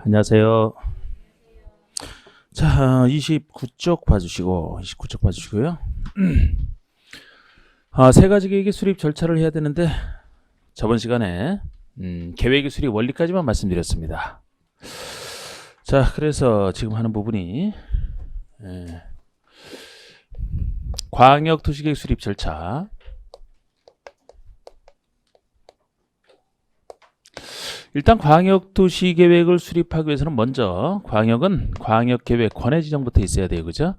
안녕하세요. 자, 29쪽 봐주시고, 29쪽 봐주시고요. 세 가지 계획의 수립 절차를 해야 되는데, 저번 시간에 계획의 수립 원리까지만 말씀드렸습니다. 자, 그래서 지금 하는 부분이 광역도시계획 수립 절차. 일단 광역도시계획을 수립하기 위해서는 먼저 광역은 광역계획권의 지정부터 있어야 돼요. 그죠?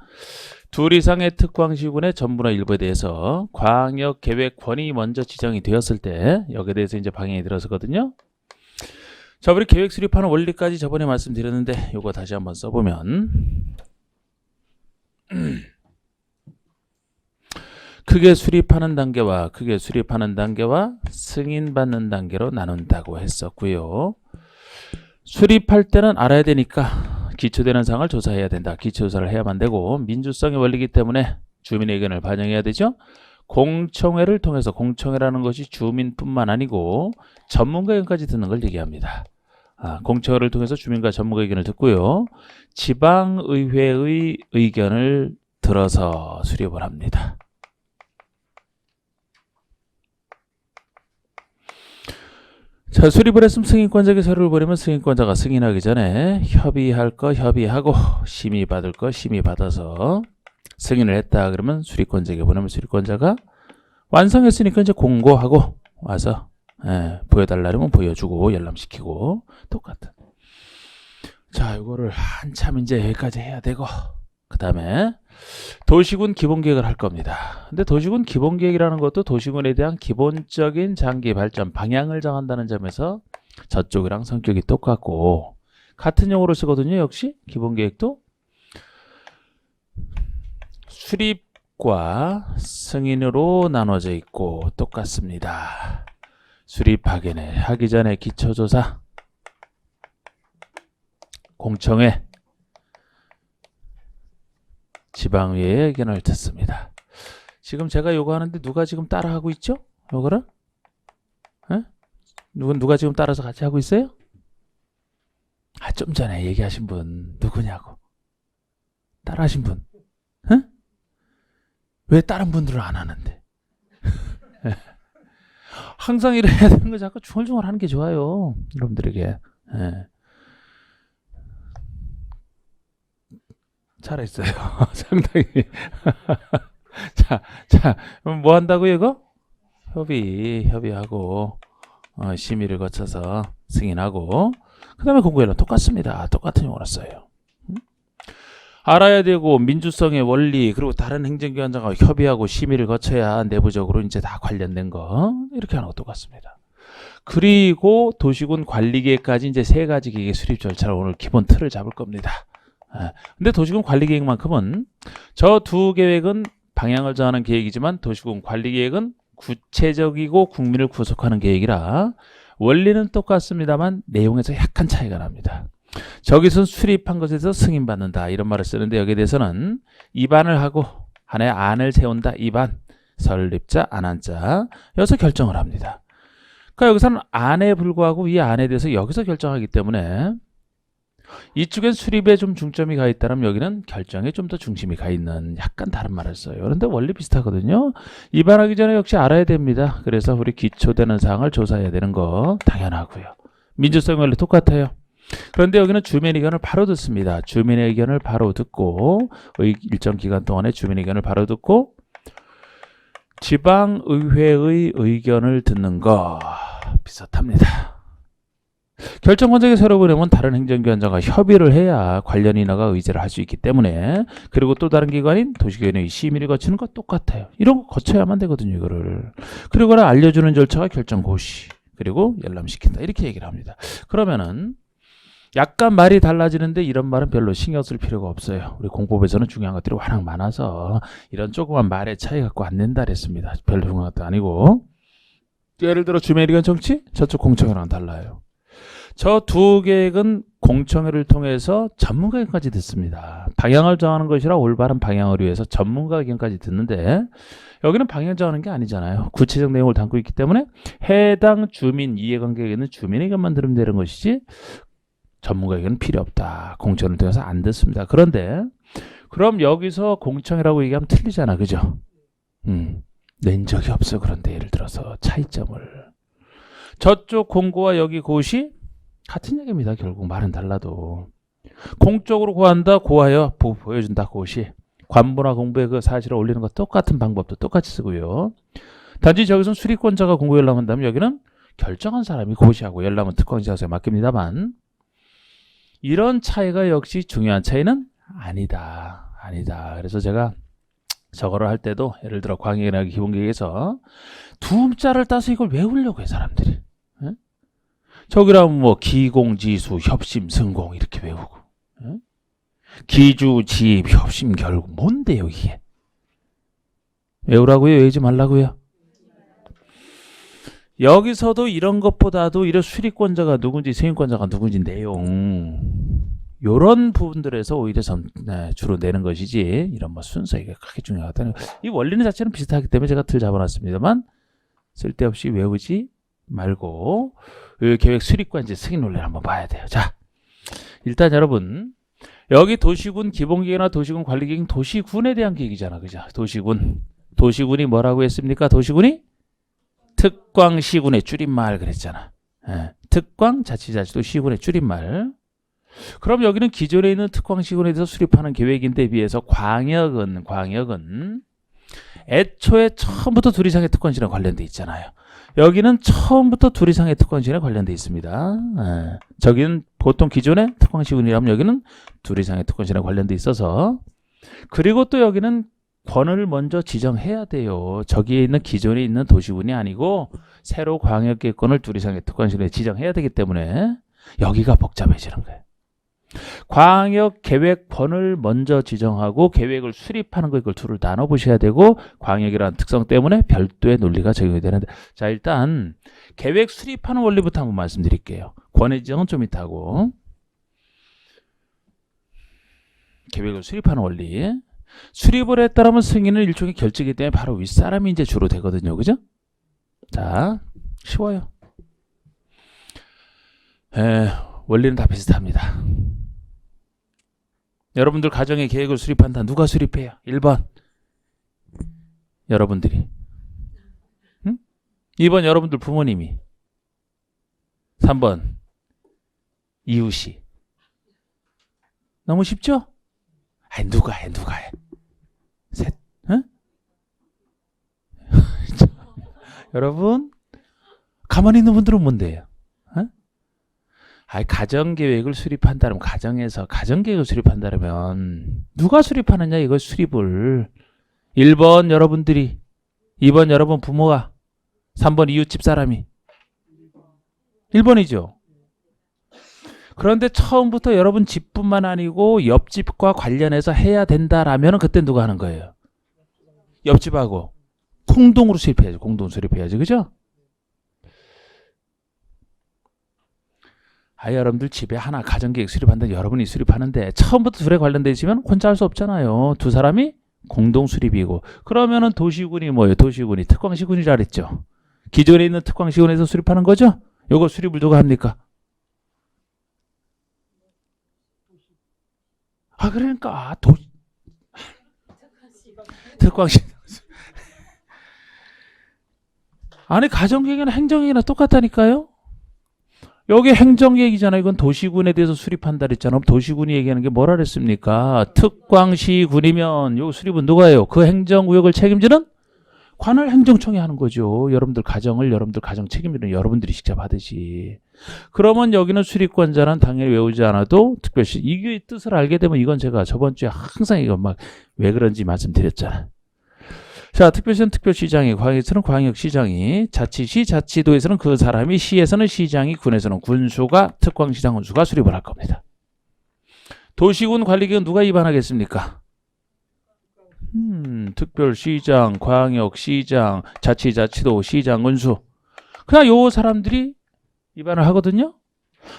둘 이상의 특광시군의 전부나 일부에 대해서 광역계획권이 먼저 지정이 되었을 때 여기에 대해서 이제 방향이 들어서거든요. 자, 우리 계획 수립하는 원리까지 저번에 말씀드렸는데 이거 다시 한번 써보면 크게 수립하는 단계와 크게 수립하는 단계와 승인받는 단계로 나눈다고 했었고요. 수립할 때는 알아야 되니까 기초되는 사항을 조사해야 된다. 기초조사를 해야만 되고 민주성의 원리이기 때문에 주민의 의견을 반영해야 되죠. 공청회를 통해서 공청회라는 것이 주민뿐만 아니고 전문가 의견까지 듣는 걸 얘기합니다. 공청회를 통해서 주민과 전문가 의견을 듣고요. 지방의회의 의견을 들어서 수립을 합니다. 자, 수립을 했으면 승인권자에게 서류를 보내면 승인권자가 승인하기 전에 협의할 거 협의하고 심의받을 거 심의받아서 승인을 했다 그러면 수립권자에게 보내면 수립권자가 완성했으니까 이제 공고하고 와서 보여달라면 보여주고 열람시키고 똑같은. 자, 이거를 한참 이제 여기까지 해야 되고 그 다음에 도시군 기본계획을 할 겁니다. 근데 도시군 기본계획이라는 것도 도시군에 대한 기본적인 장기 발전 방향을 정한다는 점에서 저쪽이랑 성격이 똑같고 같은 용어를 쓰거든요. 역시 기본계획도 수립과 승인으로 나눠져 있고 똑같습니다. 수립하기 전에 기초조사, 공청회, 지방의회의 의견을 듣습니다. 지금 제가 요거 하는데 누가 지금 따라하고 있죠? 요거를? 누가 지금 따라서 같이 하고 있어요? 좀 전에 얘기하신 분 누구냐고. 따라하신 분. 왜 다른 분들은 안 하는데? 항상 이래야 되는 거 자꾸 중얼중얼 하는 게 좋아요. 여러분들에게. 잘했어요. 상당히. 자, 뭐 한다고요, 이거? 협의하고, 심의를 거쳐서 승인하고, 그 다음에 공고에는 똑같습니다. 똑같은 용어로 써요. 알아야 되고, 민주성의 원리, 그리고 다른 행정기관장과 협의하고 심의를 거쳐야 내부적으로 이제 다 관련된 거, 이렇게 하는 거 똑같습니다. 그리고 도시군 관리계획까지 이제 세 가지 계획 수립 절차를 오늘 기본 틀을 잡을 겁니다. 근데 도시군 관리계획만큼은 저 두 계획은 방향을 정하는 계획이지만 도시군 관리계획은 구체적이고 국민을 구속하는 계획이라 원리는 똑같습니다만 내용에서 약간 차이가 납니다. 저기서 수립한 것에서 승인받는다 이런 말을 쓰는데 여기에 대해서는 입안을 하고 하나의 안을 세운다. 입안, 설립자, 안한자 여기서 결정을 합니다. 그러니까 여기서는 안에 불구하고 이 안에 대해서 여기서 결정하기 때문에 이쪽엔 수립에 좀 중점이 가 있다면 여기는 결정에 좀 더 중심이 가 있는 약간 다른 말을 써요. 그런데 원리 비슷하거든요. 입안하기 전에 역시 알아야 됩니다. 그래서 우리 기초되는 사항을 조사해야 되는 거 당연하고요. 민주성 원리 똑같아요. 그런데 여기는 주민 의견을 바로 듣습니다. 주민의 의견을 바로 듣고 일정 기간 동안에 주민 의견을 바로 듣고 지방의회의 의견을 듣는 거 비슷합니다. 결정권자에게 서류 보내면 다른 행정기관장과 협의를 해야 관련 인하가 의제를 할 수 있기 때문에 그리고 또 다른 기관인 도시계획의 심의를 거치는 것 똑같아요. 이런 거 거쳐야만 되거든요. 이거를. 그리고 알려주는 절차가 결정 고시 그리고 열람시킨다 이렇게 얘기를 합니다. 그러면은 약간 말이 달라지는데 이런 말은 별로 신경 쓸 필요가 없어요. 우리 공법에서는 중요한 것들이 워낙 많아서 이런 조그만 말의 차이 갖고 안 낸다 그랬습니다. 별로 중요한 것도 아니고 예를 들어 주민 의견 정치 저쪽 공청회랑 달라요. 저 두 계획은 공청회를 통해서 전문가 의견까지 듣습니다. 방향을 정하는 것이라 올바른 방향을 위해서 전문가 의견까지 듣는데 여기는 방향 정하는 게 아니잖아요. 구체적 내용을 담고 있기 때문에 해당 주민 이해관계에 있는 주민 의견만 들으면 되는 것이지 전문가에게는 필요 없다. 공청을 통해서 안 듣습니다. 그런데 그럼 여기서 공청이라고 얘기하면 틀리잖아. 그죠? 낸 적이 없어. 그런데 예를 들어서 차이점을. 저쪽 공고와 여기 고시 같은 얘기입니다. 결국 말은 달라도. 공적으로 고한다. 고하여 보여준다. 고시. 관부나 공부에 그 사실을 올리는 거 똑같은 방법도 똑같이 쓰고요. 단지 저기서는 수리권자가 공고 열람한다면 여기는 결정한 사람이 고시하고 열람은 특광시장소에 맡깁니다만 이런 차이가 역시 중요한 차이는 아니다. 아니다. 그래서 제가 저거를 할 때도 예를 들어 광역이나 기본계획에서 두음자를 따서 이걸 외우려고 해 사람들이. 예? 저기라면 뭐 기공지수, 협심, 승공 이렇게 외우고 예? 기주, 지입, 협심, 결국 뭔데요 이게? 외우라고요? 외우지 말라고요? 여기서도 이런 것보다도 이런 수리권자가 누군지 승인권자가 누군지 내용 요런 부분들에서 오히려 주로 내는 것이지 이런 뭐 순서 이게 크게 중요하다는 이 원리는 자체는 비슷하기 때문에 제가 틀 잡아놨습니다만 쓸데없이 외우지 말고 계획 수립관지 승인 논리를 한번 봐야 돼요. 자, 일단 여러분 여기 도시군 기본계획이나 도시군 관리계획 도시군에 대한 계획이잖아. 그죠? 도시군이 뭐라고 했습니까? 도시군이 특광시군의 줄임말 그랬잖아. 예. 특광 자치자치도 시군의 줄임말. 그럼 여기는 기존에 있는 특광시군에 대해서 수립하는 계획인데 비해서 광역은 애초에 처음부터 둘 이상의 특권시랑 관련돼 있잖아요. 여기는 처음부터 둘 이상의 특권시랑 관련돼 있습니다. 예. 저기는 보통 기존의 특광시군이라면 여기는 둘 이상의 특권시랑 관련돼 있어서 그리고 또 여기는 권을 먼저 지정해야 돼요. 저기에 있는 기존에 있는 도시군이 아니고 새로 광역계획권을 둘 이상의 특권시에 지정해야 되기 때문에 여기가 복잡해지는 거예요. 광역계획권을 먼저 지정하고 계획을 수립하는 거 이걸 둘을 나눠 보셔야 되고 광역이라는 특성 때문에 별도의 논리가 적용이 되는데 자 일단 계획 수립하는 원리부터 한번 말씀드릴게요. 권의 지정은 좀 이따 하고 계획을 수립하는 원리 수립을 했다라면 승인은 일종의 결정이기 때문에 바로 윗사람이 이제 주로 되거든요. 그죠? 자, 쉬워요. 원리는 다 비슷합니다. 여러분들 가정의 계획을 수립한다. 누가 수립해요? 1번. 여러분들이. 2번 여러분들 부모님이. 3번 이웃이. 너무 쉽죠? 아니 누가 해? 셋. 응? 여러분 가만히 있는 분들은 뭔데요? 가정계획을 수립한다면 가정에서 가정계획을 수립한다면 누가 수립하느냐 이거 수립을 1번 여러분들이 2번 여러분 부모가 3번 이웃집 사람이 1번이죠. 그런데 처음부터 여러분 집뿐만 아니고 옆집과 관련해서 해야 된다라면 그때 누가 하는 거예요? 옆집하고 공동으로 수립해야죠. 공동 수립해야죠. 그죠? 여러분들 집에 하나 가정계획 수립한다 여러분이 수립하는데 처음부터 둘에 관련돼 있으면 혼자 할 수 없잖아요. 두 사람이 공동 수립이고 그러면은 도시군이 뭐예요? 도시군이 특광시군이라 그랬죠. 기존에 있는 특광시군에서 수립하는 거죠. 요거 수립을 누가 합니까? 그러니까 특광시 아니 가정계획이나 행정계획이나 똑같다니까요. 여기 행정계획이잖아요. 이건 도시군에 대해서 수립한다 그랬잖아요. 도시군이 얘기하는 게 뭐라 그랬습니까? 특광시군이면 요 수립은 누가 해요? 그 행정구역을 책임지는 관할 행정청이 하는 거죠. 여러분들 가정 책임지는 여러분들이 직접 하듯이. 그러면 여기는 수립권자는 당연히 외우지 않아도 특별시 이게 뜻을 알게 되면 이건 제가 저번 주에 항상 이거 막 왜 그런지 말씀드렸잖아요. 자, 특별시는 특별시장이, 광역에서는 광역시장이, 자치시, 자치도에서는 그 사람이, 시에서는 시장이, 군에서는 군수가, 특광시장 군수가 수립을 할 겁니다. 도시군 관리계획은 누가 위반하겠습니까? 특별시장, 광역시장, 자치자치도, 시장, 군수. 그냥 요 사람들이 위반을 하거든요.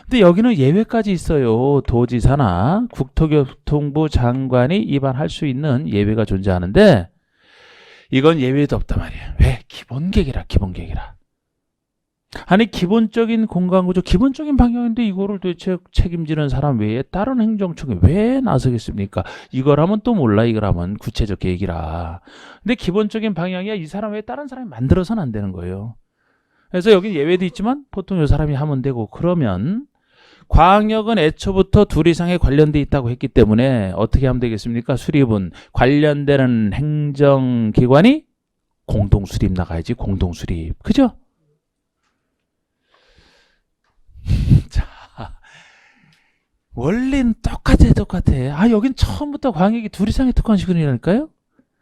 근데 여기는 예외까지 있어요. 도지사나 국토교통부 장관이 위반할 수 있는 예외가 존재하는데 이건 예외도 없단 말이에요. 왜? 기본계획이라. 아니 기본적인 공간구조, 기본적인 방향인데 이거를 도대체 책임지는 사람 외에 다른 행정청이 왜 나서겠습니까? 이걸 하면 또 몰라, 이걸 하면 구체적 계획이라. 근데 기본적인 방향이야 이 사람 외에 다른 사람이 만들어서는 안 되는 거예요. 그래서 여기 예외도 있지만 보통 이 사람이 하면 되고, 그러면 광역은 애초부터 둘 이상에 관련돼 있다고 했기 때문에 어떻게 하면 되겠습니까? 수립은 관련되는 행정기관이 공동수립 나가야지, 공동수립. 그죠? 자, 원리는 똑같아. 아, 여긴 처음부터 광역이 둘 이상의 특권시군이라니까요?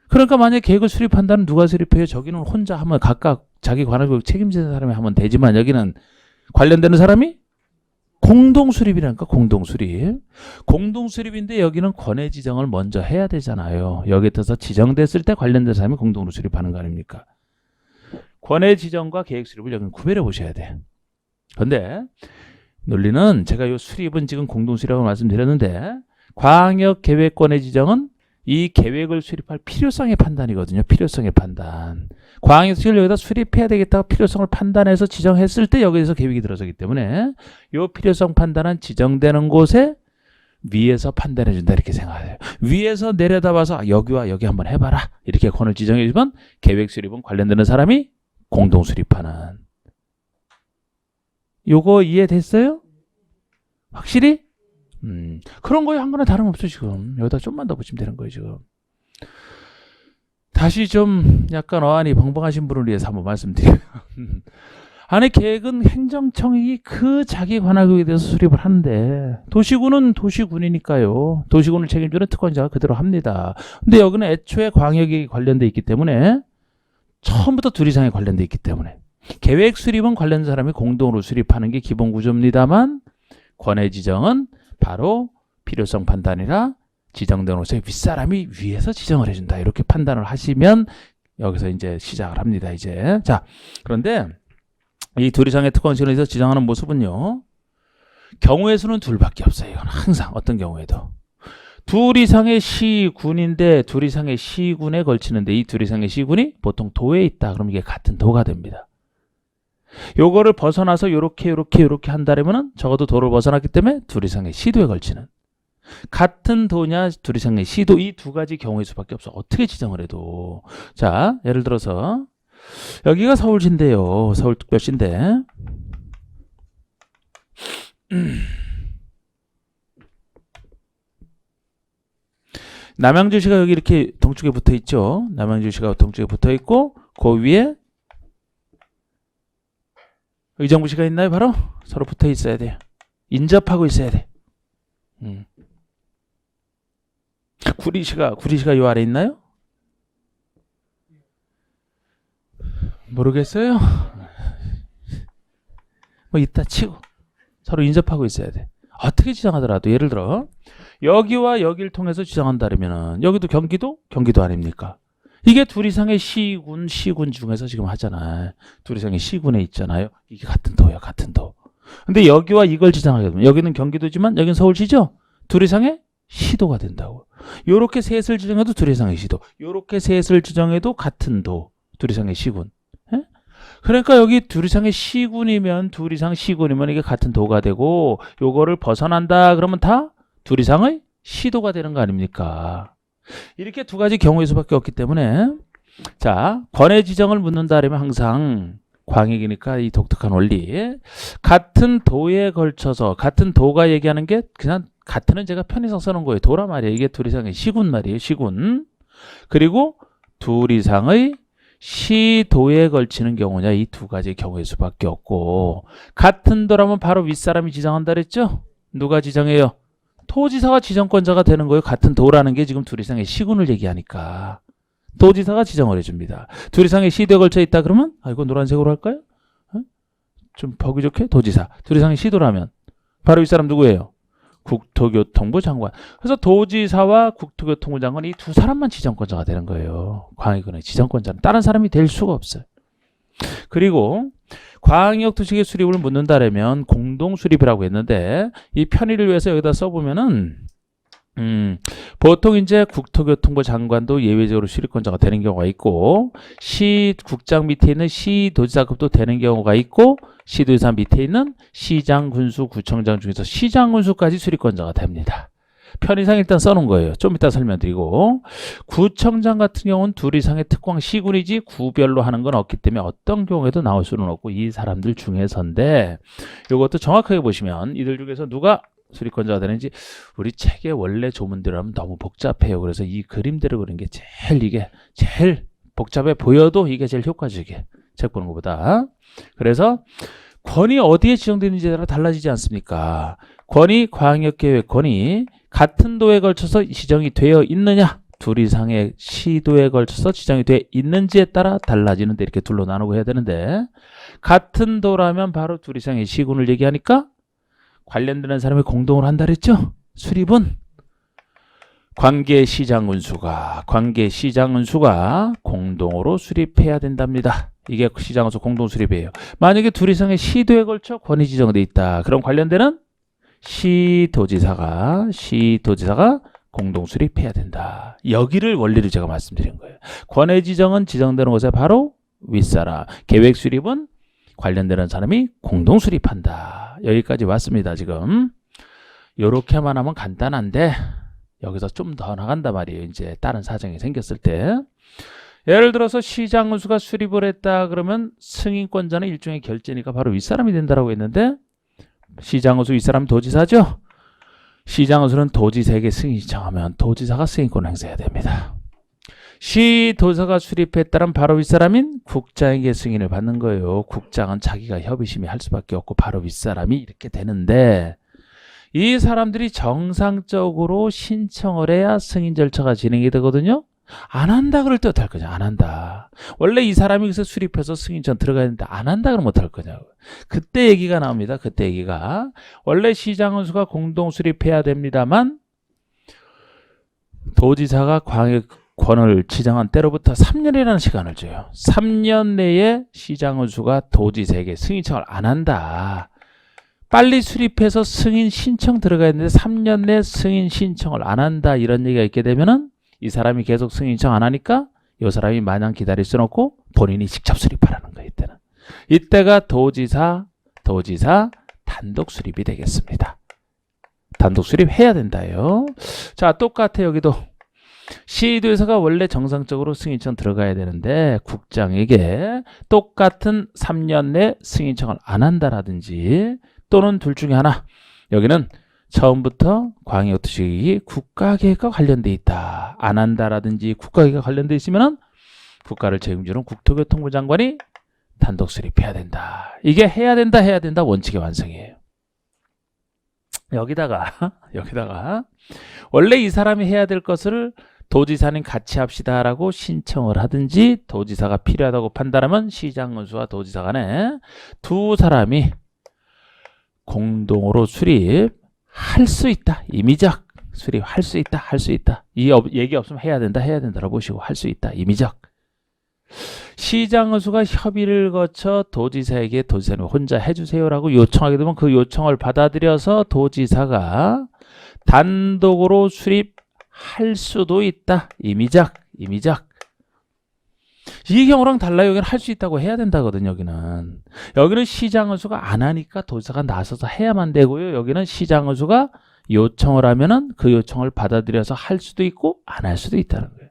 그러니까 만약에 계획을 수립한다면 누가 수립해요? 저기는 혼자 하면 각각 자기 관할 책임지는 사람이 하면 되지만 여기는 관련되는 사람이 공동수립이라니까, 공동수립. 공동수립인데 여기는 권해 지정을 먼저 해야 되잖아요. 여기에 따라서 지정됐을 때 관련된 사람이 공동으로 수립하는 거 아닙니까? 권해 지정과 계획 수립을 여기는 구별해 보셔야 돼. 그런데 논리는 제가 이 수립은 지금 공동수립이라고 말씀드렸는데, 광역 계획 권해 지정은 이 계획을 수립할 필요성의 판단이거든요. 필요성의 판단. 광역시를 여기다 수립해야 되겠다고 필요성을 판단해서 지정했을 때 여기에서 계획이 들어서기 때문에 이 필요성 판단은 지정되는 곳에 위에서 판단해 준다, 이렇게 생각해요. 위에서 내려다봐서 여기와 여기 한번 해봐라, 이렇게 권을 지정해 주면 계획 수립은 관련되는 사람이 공동 수립하는. 요거 이해됐어요? 확실히? 그런 거에 한 거나 다름없어 지금. 여기다 좀만 더 붙이면 되는 거예요 지금. 다시 좀 약간 어안이 벙벙하신 분을 위해서 한번 말씀드리면 아니 계획은 행정청이 그 자기 관할구역에 대해서 수립을 하는데, 도시군은 도시군이니까요. 도시군을 책임지는 특권자가 그대로 합니다. 근데 여기는 애초에 광역이 관련돼 있기 때문에, 처음부터 둘 이상이 관련돼 있기 때문에 계획 수립은 관련된 사람이 공동으로 수립하는 게 기본 구조입니다만, 권해 지정은 바로 필요성 판단이라 지정된 곳에 윗사람이 위에서 지정을 해준다, 이렇게 판단을 하시면 여기서 이제 시작을 합니다. 이제 자, 그런데 이 둘 이상의 특권시에서 지정하는 모습은요, 경우의 수는 둘밖에 없어요. 이건 항상 어떤 경우에도 둘 이상의 시군인데 둘 이상의 시군에 걸치는데, 이 둘 이상의 시군이 보통 도에 있다 그러면 이게 같은 도가 됩니다. 요거를 벗어나서 요렇게 한다면은 적어도 도를 벗어났기 때문에 둘 이상의 시도에 걸치는, 같은 도냐 둘 이상의 시도, 이 두 가지 경우일 수밖에 없어, 어떻게 지정을 해도. 자, 예를 들어서 여기가 서울시인데요, 서울특별시인데 남양주시가 여기 이렇게 동쪽에 붙어 있죠. 남양주시가 동쪽에 붙어 있고 그 위에 의정부시가 있나요? 바로 서로 붙어 있어야 돼요. 인접하고 있어야 돼. 구리시가 요 아래 있나요? 모르겠어요. 뭐 이따 치고 서로 인접하고 있어야 돼. 어떻게 지정하더라도 예를 들어 여기와 여기를 통해서 지정한다면은 여기도 경기도 아닙니까? 이게 둘 이상의 시군 중에서 지금 하잖아요. 둘 이상의 시군에 있잖아요. 이게 같은 도예요, 같은 도. 근데 여기와 이걸 지정하게 되면 여기는 경기도지만 여기는 서울시죠. 둘 이상의 시도가 된다고. 요렇게 셋을 지정해도 둘 이상의 시도, 요렇게 셋을 지정해도 같은 도, 둘 이상의 시군. 에? 그러니까 여기 둘 이상의 시군이면 이게 같은 도가 되고, 요거를 벗어난다 그러면 다 둘 이상의 시도가 되는 거 아닙니까? 이렇게 두 가지 경우일 수밖에 없기 때문에, 자, 권해 지정을 묻는다면 항상 광역이니까 이 독특한 원리, 같은 도에 걸쳐서, 같은 도가 얘기하는 게 그냥 같은은 제가 편의상 써놓은 거예요. 도라 말이에요. 이게 둘 이상의 시군 말이에요, 시군. 그리고 둘 이상의 시도에 걸치는 경우냐, 이 두 가지 경우일 수밖에 없고, 같은 도라면 바로 윗사람이 지정한다 그랬죠? 누가 지정해요? 토지사가 지정권자가 되는 거예요. 같은 도라는 게 지금 둘 이상의 시군을 얘기하니까 도지사가 지정을 해줍니다. 둘 이상의 시도에 걸쳐 있다 그러면, 이거 노란색으로 할까요? 좀 보기 좋게 도지사. 둘 이상의 시도라면 바로 윗사람 누구예요? 국토교통부 장관. 그래서 도지사와 국토교통부 장관, 이 두 사람만 지정권자가 되는 거예요. 광역의 지정권자는 다른 사람이 될 수가 없어요. 그리고 광역도시계획 수립을 묻는다라면 공동수립이라고 했는데, 이 편의를 위해서 여기다 써보면은 보통 이제 국토교통부 장관도 예외적으로 수립권자가 되는 경우가 있고, 시국장 밑에 있는 시도지사급도 되는 경우가 있고, 시도지사 밑에 있는 시장, 군수, 구청장 중에서 시장, 군수까지 수립권자가 됩니다. 편의상 일단 써놓은 거예요. 좀 이따 설명드리고, 구청장 같은 경우는 둘 이상의 특광 시군이지 구별로 하는 건 없기 때문에 어떤 경우에도 나올 수는 없고 이 사람들 중에서인데, 이것도 정확하게 보시면 이들 중에서 누가 수립권자가 되는지, 우리 책의 원래 조문대로 하면 너무 복잡해요. 그래서 이 그림대로 그린 게 제일 복잡해 보여도 이게 제일 효과적이에요. 책 보는 것보다. 그래서 권이 어디에 지정되는지에 따라 달라지지 않습니까? 권이 광역계획권이 같은 도에 걸쳐서 지정이 되어 있느냐, 둘 이상의 시도에 걸쳐서 지정이 되어 있는지에 따라 달라지는데, 이렇게 둘로 나누고 해야 되는데, 같은 도라면 바로 둘 이상의 시군을 얘기하니까 관련되는 사람이 공동으로 한다 그랬죠? 수립은 관계시장군수가 공동으로 수립해야 된답니다. 이게 시장군수 공동수립이에요. 만약에 둘 이상의 시도에 걸쳐 권이 지정돼 있다. 그럼 관련되는 시도지사가 공동수립해야 된다. 여기를 원리를 제가 말씀드린 거예요. 권의 지정은 지정되는 곳에 바로 윗사람, 계획 수립은 관련되는 사람이 공동수립한다. 여기까지 왔습니다. 지금 요렇게만 하면 간단한데 여기서 좀 더 나간단 말이에요. 이제 다른 사정이 생겼을 때, 예를 들어서 시장군수가 수립을 했다 그러면 승인권자는 일종의 결재니까 바로 윗사람이 된다라고 했는데, 시장군수 윗사람 도지사죠. 시장군수는 도지사에게 승인 신청하면 도지사가 승인권을 행사해야 됩니다. 시도지사가 수립했다면 바로 윗사람인 국장에게 승인을 받는 거예요. 국장은 자기가 협의심의 할 수밖에 없고 바로 윗사람이 이렇게 되는데, 이 사람들이 정상적으로 신청을 해야 승인 절차가 진행이 되거든요. 안 한다 그럴 때 어떡할 거냐? 안 한다. 원래 이 사람이 그래서 수립해서 승인전 들어가야 되는데 안 한다 그러면 어떡할 거냐고. 그때 얘기가 나옵니다. 그때 얘기가. 원래 시장군수가 공동 수립해야 됩니다만 도지사가 광역권을 지정한 때로부터 3년이라는 시간을 줘요. 3년 내에 시장군수가 도지사에게 승인청을 안 한다. 빨리 수립해서 승인 신청 들어가야 되는데 3년 내 승인 신청을 안 한다. 이런 얘기가 있게 되면은 이 사람이 계속 승인 신청 안 하니까 이 사람이 마냥 기다릴 수는 없고 본인이 직접 수립하라는 거예요. 이때가 도지사 단독 수립이 되겠습니다. 단독 수립해야 된다요. 자, 똑같아. 여기도 시도지사가 원래 정상적으로 승인청 들어가야 되는데 국장에게 똑같은 3년 내 승인청을 안 한다라든지, 또는 둘 중에 하나, 여기는 처음부터 광역도시계획이 국가계획과 관련돼 있다, 안 한다라든지 국가계획과 관련돼 있으면 국가를 책임지는 국토교통부 장관이 단독 수립해야 된다. 이게 해야 된다 원칙의 완성이에요. 여기다가 원래 이 사람이 해야 될 것을 도지사님 같이 합시다라고 신청을 하든지, 도지사가 필요하다고 판단하면 시장군수와 도지사 간에 두 사람이 공동으로 수립할 수 있다. 임의적 수립할 수 있다. 이 얘기 없으면 해야 된다라고 보시고 할 수 있다. 임의적. 시장군수가 협의를 거쳐 도지사에게 도지사님 혼자 해주세요라고 요청하게 되면 그 요청을 받아들여서 도지사가 단독으로 수립할 수도 있다. 임의적. 이 경우랑 달라요. 여기는 할 수 있다고 해야 된다거든요. 여기는 시장군수가 안 하니까 도지사가 나서서 해야만 되고요. 여기는 시장군수가 요청을 하면은 그 요청을 받아들여서 할 수도 있고 안 할 수도 있다는 거예요.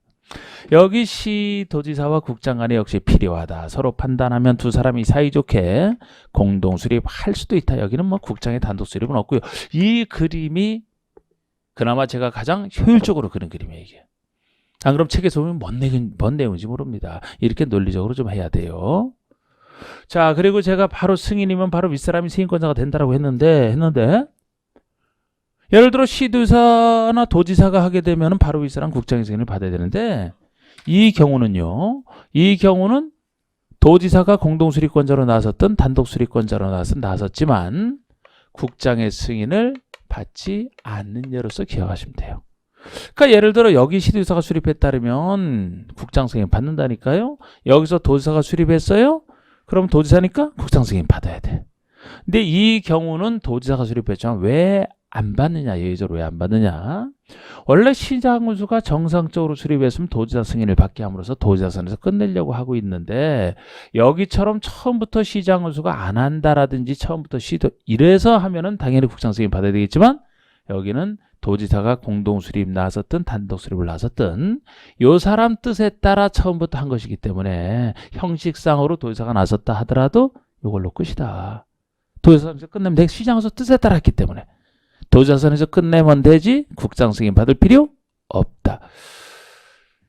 여기 시도지사와 국장 간에 역시 필요하다. 서로 판단하면 두 사람이 사이좋게 공동 수립할 수도 있다. 여기는 뭐 국장의 단독 수립은 없고요. 이 그림이 그나마 제가 가장 효율적으로 그린 그림이에요. 이게. 안 그럼 책에서 보면 뭔 내용인지 모릅니다. 이렇게 논리적으로 좀 해야 돼요. 자, 그리고 제가 바로 승인이면 바로 윗사람이 승인권자가 된다라고 했는데 예를 들어 시도지사나 도지사가 하게 되면 바로 윗사람 국장의 승인을 받아야 되는데, 이 경우는 도지사가 공동수립권자로 나섰던 단독수립권자로 나섰지만 국장의 승인을 받지 않는 예로서 기억하시면 돼요. 그러니까 예를 들어 여기 시도지사가 수립했다면 국장 승인 받는다니까요. 여기서 도지사가 수립했어요. 그럼 도지사니까 국장 승인 받아야 돼. 근데 이 경우는 도지사가 수립했지만 왜 안 받느냐? 예외적으로 왜 안 받느냐? 원래 시장운수가 정상적으로 수립했으면 도지사 승인을 받게 함으로써 도지사선에서 끝내려고 하고 있는데 여기처럼 처음부터 시장운수가 안 한다라든지 처음부터 시도 이래서 하면은 당연히 국장 승인 받아야 되겠지만 여기는 도지사가 공동 수립 나섰든 단독 수립을 나섰든 요 사람 뜻에 따라 처음부터 한 것이기 때문에 형식상으로 도지사가 나섰다 하더라도 이걸로 끝이다. 도지사선에서 끝내면 돼. 시장운수 뜻에 따라 했기 때문에 도지사선에서 끝내면 되지 국장 승인 받을 필요 없다.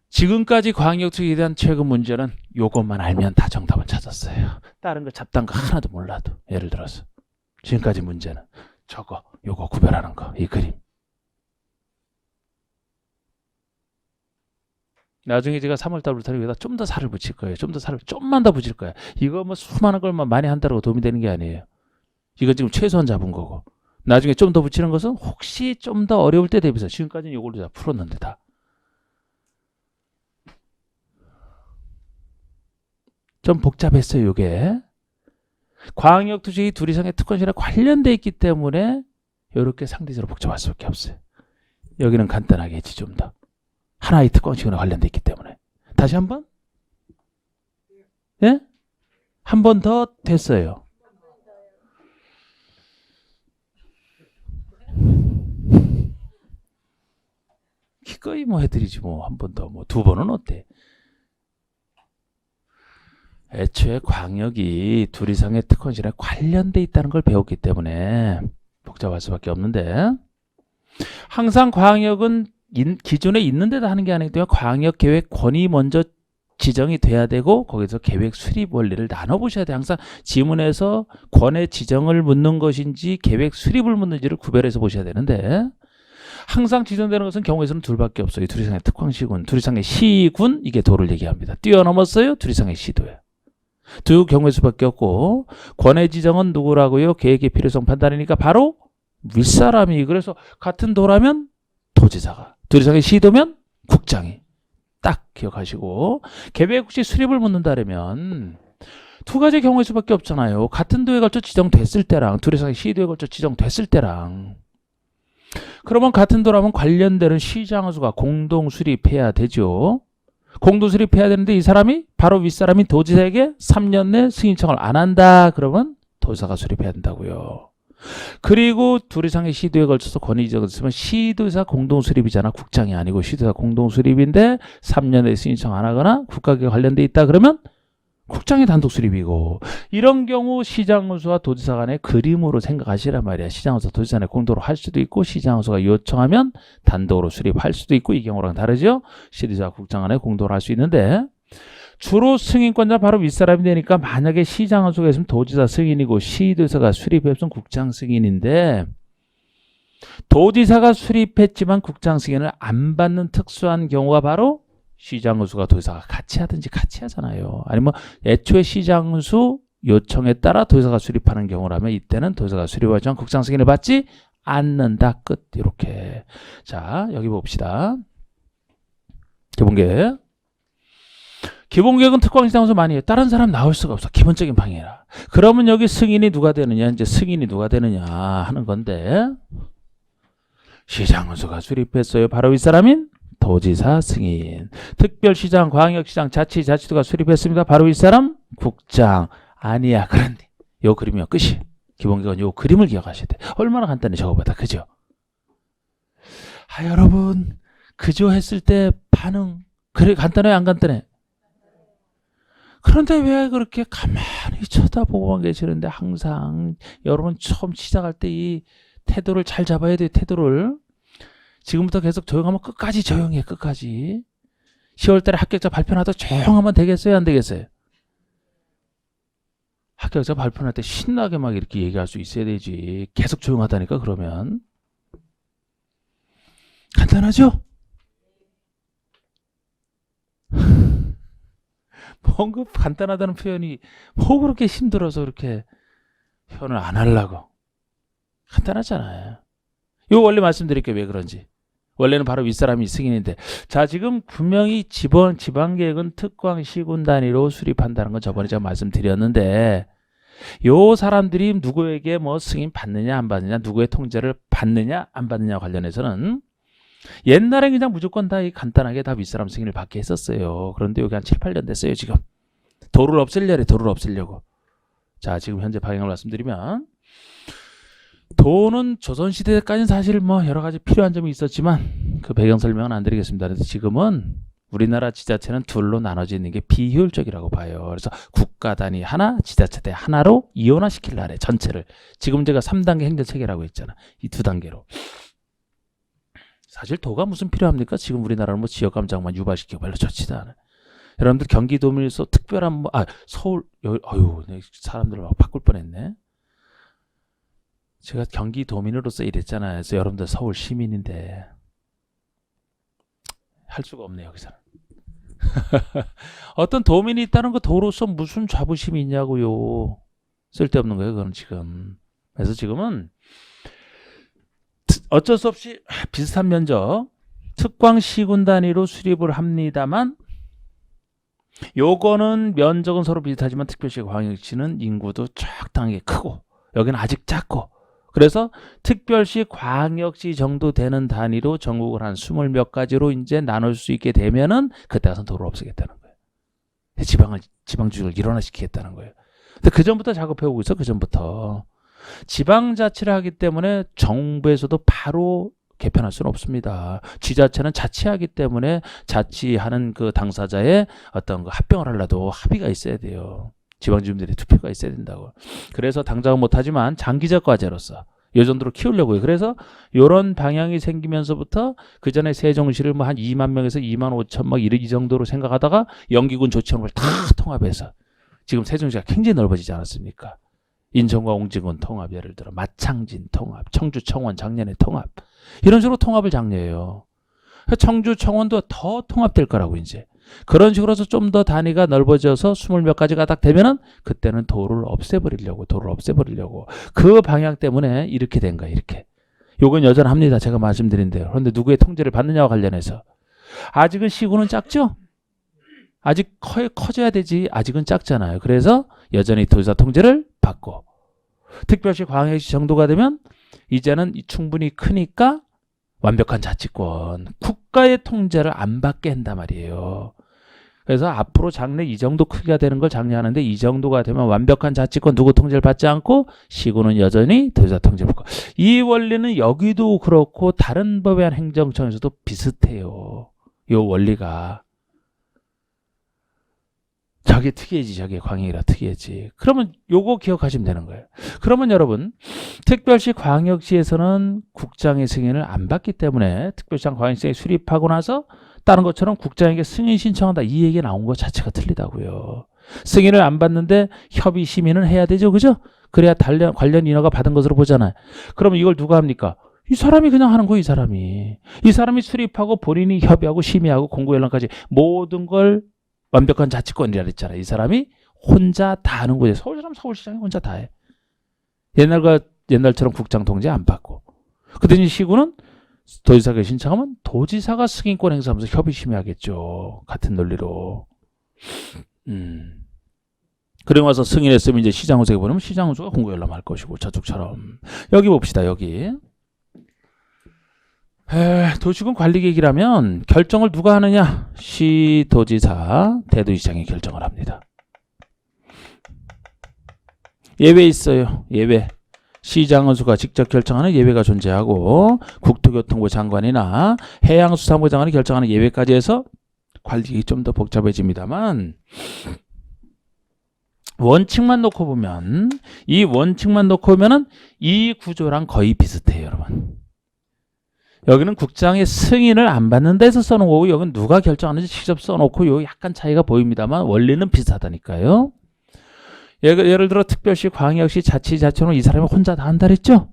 지금까지 광역특위에 대한 최근 문제는 요것만 알면 다 정답은 찾았어요. 다른 거 잡다한 거 하나도 몰라도. 예를 들어서 지금까지 문제는 저거 요거 구별하는 거, 이 그림. 나중에 제가 3월달부터 여기다 좀 더 살을 붙일 거예요. 좀 더 살을 좀만 더 붙일 거예요. 이거 뭐 수많은 걸 많이 한다고 도움이 되는 게 아니에요. 이거 지금 최소한 잡은 거고. 나중에 좀 더 붙이는 것은 혹시 좀 더 어려울 때 대비해서 지금까지는 이걸로 다 풀었는데 다. 좀 복잡했어요, 이게. 광역투쟁이 둘 이상의 특권시랑 관련돼 있기 때문에 이렇게 상대적으로 복잡할 수밖에 없어요. 여기는 간단하게 했지 좀 더. 하나의 특권시군에 관련돼 있기 때문에. 다시 한 번? 예? 한 번 더 됐어요. 기꺼이 뭐 해드리지 뭐 한 번 더 뭐 두 번은 어때? 애초에 광역이 둘 이상의 특권시랑 관련돼 있다는 걸 배웠기 때문에 복잡할 수밖에 없는데 항상 광역은 기존에 있는 데다 하는 게 아니기 때문에 광역계획 권이 먼저 지정이 돼야 되고 거기서 계획 수립 원리를 나눠보셔야 돼요. 항상 지문에서 권의 지정을 묻는 것인지 계획 수립을 묻는지를 구별해서 보셔야 되는데 항상 지정되는 것은 경우에서는 둘밖에 없어요. 둘 이상의 특권시군, 둘 이상의 시군, 이게 도를 얘기합니다. 뛰어넘었어요? 둘 이상의 시도예요. 두 경우의 수밖에 없고 권의 지정은 누구라고요? 계획의 필요성 판단이니까 바로 윗사람이. 그래서 같은 도라면 도지사가, 둘 이상의 시도면 국장이. 딱 기억하시고 계획 혹시 수립을 묻는다면 두 가지 경우의 수밖에 없잖아요. 같은 도에 걸쳐 지정됐을 때랑 둘 이상의 시도에 걸쳐 지정됐을 때랑. 그러면 같은 도라면 관련되는 시장수가 공동 수립해야 되죠. 공동 수립해야 되는데 이 사람이 바로 윗사람이 도지사에게 3년 내 승인 청을 안 한다. 그러면 도지사가 수립해야 된다고요. 그리고 둘 이상의 시도에 걸쳐서 권위 지정을 쓰면 시도사 공동 수립이잖아. 국장이 아니고 시도사 공동 수립인데 3년 내 승인 청 안 하거나 국가계획 관련돼 있다. 그러면 국장이 단독 수립이고 이런 경우 시장운수와 도지사 간의 그림으로 생각하시란 말이야. 시장운수 도지사 간에 공동으로 할 수도 있고 시장운수가 요청하면 단독으로 수립할 수도 있고 이 경우랑 다르죠. 시도사 국장 간에 공동으로 할 수 있는데 주로 승인권자 바로 윗사람이 되니까 만약에 시장운수가 있으면 도지사 승인이고 시도사가 수립했으면 국장 승인인데 도지사가 수립했지만 국장 승인을 안 받는 특수한 경우가 바로 시장운수가 도지사가 같이 하든지 같이 하잖아요. 아니면 애초에 시장운수 요청에 따라 도지사가 수립하는 경우라면 이때는 도지사가 수립하지만 국장 승인을 받지 않는다. 끝. 이렇게. 자, 여기 봅시다. 기본계획. 기본계획은 특광시장운수 많이 해요. 다른 사람 나올 수가 없어. 기본적인 방해라. 그러면 여기 승인이 누가 되느냐? 이제 승인이 누가 되느냐 하는 건데 시장운수가 수립했어요. 바로 윗사람인 도지사 승인. 특별시장, 광역시장, 자치도가 수립했습니다. 바로 이 사람 국장. 아니야. 그런데 요 그림이요. 끝이. 기본계획은 요 그림을 기억하셔야 돼. 얼마나 간단해 저거보다. 그죠? 아 여러분 그죠 했을 때 반응 그래 간단해 안 간단해? 그런데 왜 그렇게 가만히 쳐다보고만 계시는데 항상 여러분 처음 시작할 때 이 태도를 잘 잡아야 돼요. 태도를. 지금부터 계속 조용하면 끝까지 조용해. 끝까지. 10월달에 합격자 발표나도 조용하면 되겠어요? 안 되겠어요? 합격자 발표할 때 신나게 막 이렇게 얘기할 수 있어야 되지. 계속 조용하다니까 그러면. 간단하죠? 뭔가 간단하다는 표현이 뭐 그렇게 힘들어서 그렇게 표현을 안 하려고. 간단하잖아요. 이거 원래 말씀드릴게요. 왜 그런지. 원래는 바로 윗사람이 승인인데 자 지금 분명히 지방계획은 특광 시군 단위로 수립한다는 건 저번에 제가 말씀드렸는데 요 사람들이 누구에게 뭐 승인 받느냐 안 받느냐, 누구의 통제를 받느냐 안 받느냐 관련해서는 옛날에 그냥 무조건 다 간단하게 다 윗사람 승인을 받게 했었어요. 그런데 여기 한 7, 8년 됐어요 지금. 도를 없애려래. 도를 없애려고. 자, 지금 현재 방향을 말씀드리면, 도는 조선시대까지는 사실 뭐 여러 가지 필요한 점이 있었지만 그 배경 설명은 안 드리겠습니다. 그래서 지금은 우리나라 지자체는 둘로 나눠져 있는 게 비효율적이라고 봐요. 그래서 국가 단위 하나, 지자체 대 하나로 이원화시키려 하래. 전체를. 지금 제가 3단계 행정체계라고 했잖아. 이 2단계로. 사실 도가 무슨 필요합니까? 지금 우리나라는 뭐 지역감정만 유발시키고 별로 좋지도 않아요. 여러분들 경기도민에서 특별한 뭐, 서울, 어휴, 사람들 막 바꿀 뻔했네. 제가 경기도민으로서 일했잖아요. 그래서 여러분들 서울 시민인데 할 수가 없네요, 여기서는. 어떤 도민이 있다는 거 도로서 무슨 자부심이 있냐고요. 쓸데없는 거예요, 그건 지금. 그래서 지금은 어쩔 수 없이 비슷한 면적 특광 시군 단위로 수립을 합니다만, 요거는 면적은 서로 비슷하지만 특별시 광역시는 인구도 적당하게 크고 여기는 아직 작고, 그래서 특별시 광역시 정도 되는 단위로 전국을 한 20몇 가지로 이제 나눌 수 있게 되면은 그때 가서 도를 없애겠다는 거예요. 지방주의를 일원화시키겠다는 거예요. 근데 그 전부터 작업해오고 있어. 그 전부터 지방자치를 하기 때문에 정부에서도 바로 개편할 수는 없습니다. 지자체는 자치하기 때문에 자치하는 그 당사자의 어떤 그 합병을 하려도 합의가 있어야 돼요. 지방 주민들의 투표가 있어야 된다고. 그래서 당장은 못하지만 장기적 과제로서 이 정도로 키우려고요. 그래서 이런 방향이 생기면서부터 그 전에 세종시를 뭐 한 2만 명에서 2만 5천 막 이 정도로 생각하다가 영기군 조치하는 걸 다 통합해서 지금 세종시가 굉장히 넓어지지 않았습니까? 인천과 옹진군 통합, 예를 들어 마창진 통합, 청주 청원 작년에 통합, 이런 식으로 통합을 장려해요. 청주 청원도 더 통합될 거라고 이제. 그런 식으로 해서 좀 더 단위가 넓어져서 20몇 가지가 딱 되면은 그때는 도를 없애버리려고 그 방향 때문에 이렇게 된 거야. 이렇게. 요건 여전합니다. 제가 말씀드린 대로. 그런데 누구의 통제를 받느냐와 관련해서 아직은 시군은 작죠? 아직 커져야 되지. 아직은 작잖아요. 그래서 여전히 도지사 통제를 받고, 특별시 광역시 정도가 되면 이제는 충분히 크니까 완벽한 자치권, 국가의 통제를 안 받게 한단 말이에요. 그래서 앞으로 장래 이 정도 크기가 되는 걸 장려하는데, 이 정도가 되면 완벽한 자치권, 누구 통제를 받지 않고 시군은 여전히 도지사 통제를 받고. 이 원리는 여기도 그렇고 다른 법에 한 행정청에서도 비슷해요. 이 원리가. 저게 특이하지, 저게 광역이라 특이하지. 그러면 요거 기억하시면 되는 거예요. 그러면 여러분, 특별시 광역시에서는 국장의 승인을 안 받기 때문에 특별시장 광역시에 수립하고 나서 다른 것처럼 국장에게 승인 신청한다, 이 얘기 나온 것 자체가 틀리다고요. 승인을 안 받는데 협의 심의는 해야 되죠, 그죠? 그래야 관련 인허가 받은 것으로 보잖아요. 그러면 이걸 누가 합니까? 이 사람이 그냥 하는 거예요. 이 사람이 수립하고 본인이 협의하고 심의하고 공고연락까지 모든 걸 완벽한 자치권이라 그랬잖아요. 이 사람이 혼자 다 하는 거예요. 서울시장이 혼자 다 해. 옛날처럼 국장 통제 안 받고. 그랬더니 시군은 도지사가 신청하면 도지사가 승인권 행사하면서 협의 심의하겠죠. 같은 논리로. 그리고 와서 승인했으면 이제 시장후sek에 보내면 시장후수가 공고연락할 것이고, 저쪽처럼. 여기 봅시다. 여기. 도시군 관리계획이라면 결정을 누가 하느냐? 시도지사, 대도시장이 결정을 합니다. 예외 있어요. 예외. 시장원수가 직접 결정하는 예외가 존재하고, 국토교통부 장관이나 해양수산부 장관이 결정하는 예외까지 해서 관리계획이 좀 더 복잡해집니다만, 원칙만 놓고 보면, 이 원칙만 놓고 보면은 이 구조랑 거의 비슷해요, 여러분. 여기는 국장의 승인을 안 받는 데서 써놓은 거고, 여기는 누가 결정하는지 직접 써놓고, 요 약간 차이가 보입니다만 원리는 비슷하다니까요. 예를 들어 특별시, 광역시, 자치자치는 이 사람이 혼자 다 한다 그랬죠?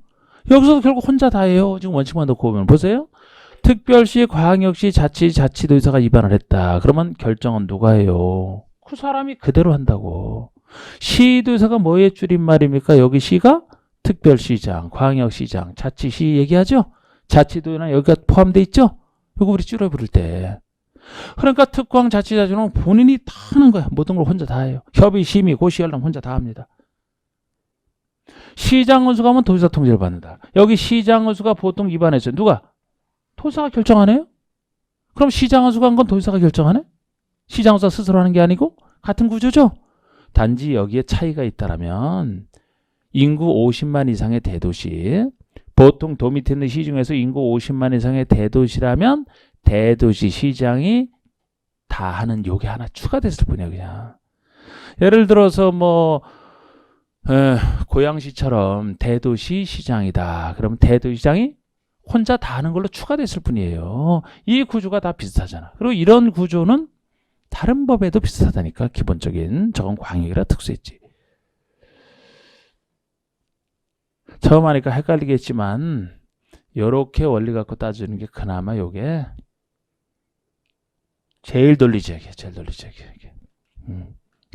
여기서도 결국 혼자 다 해요. 지금 원칙만 놓고 보면. 보세요. 특별시, 광역시, 자치도지사가 위반을 했다. 그러면 결정은 누가 해요? 그 사람이 그대로 한다고. 시도지사가 뭐의 줄임말입니까? 여기 시가 특별시장, 광역시장, 자치시 얘기하죠? 자치도나 여기가 포함되어 있죠? 이거 우리 줄여 부를 때. 그러니까 특광 자치자치는 본인이 다 하는 거야. 모든 걸 혼자 다 해요. 협의, 심의, 고시연락 혼자 다 합니다. 시장 원수가 하면 도지사 통지를 받는다. 여기 시장 원수가 보통 입안했어요. 누가? 도지사가 결정하네요? 그럼 시장 원수가 한 건 도지사가 결정하네? 시장 원수가 스스로 하는 게 아니고 같은 구조죠? 단지 여기에 차이가 있다라면 인구 50만 이상의 대도시, 보통 도 밑에 있는 시 중에서 인구 50만 이상의 대도시라면 대도시 시장이 다 하는 요게 하나 추가됐을 뿐이야 그냥. 예를 들어서 뭐 고양시처럼 대도시 시장이다. 그러면 대도시장이 혼자 다 하는 걸로 추가됐을 뿐이에요. 이 구조가 다 비슷하잖아. 그리고 이런 구조는 다른 법에도 비슷하다니까. 기본적인 저건 광역이라 특수했지. 처음 하니까 헷갈리겠지만 이렇게 원리 갖고 따지는 게 그나마 요게 제일 논리적이야. 제일 논리적이야.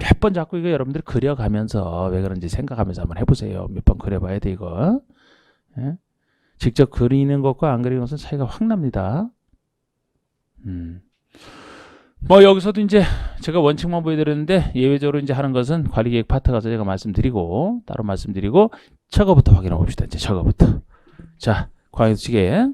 몇 번 자꾸 이거 여러분들이 그려가면서 왜 그런지 생각하면서 한번 해보세요. 몇 번 그려봐야 돼 이거. 예? 직접 그리는 것과 안 그리는 것은 차이가 확 납니다. 뭐 여기서도 이제 제가 원칙만 보여드렸는데 예외적으로 이제 하는 것은 관리계획 파트 가서 제가 말씀드리고 따로 말씀드리고 저거부터 확인해 봅시다. 이제 저거부터. 자, 광역시계.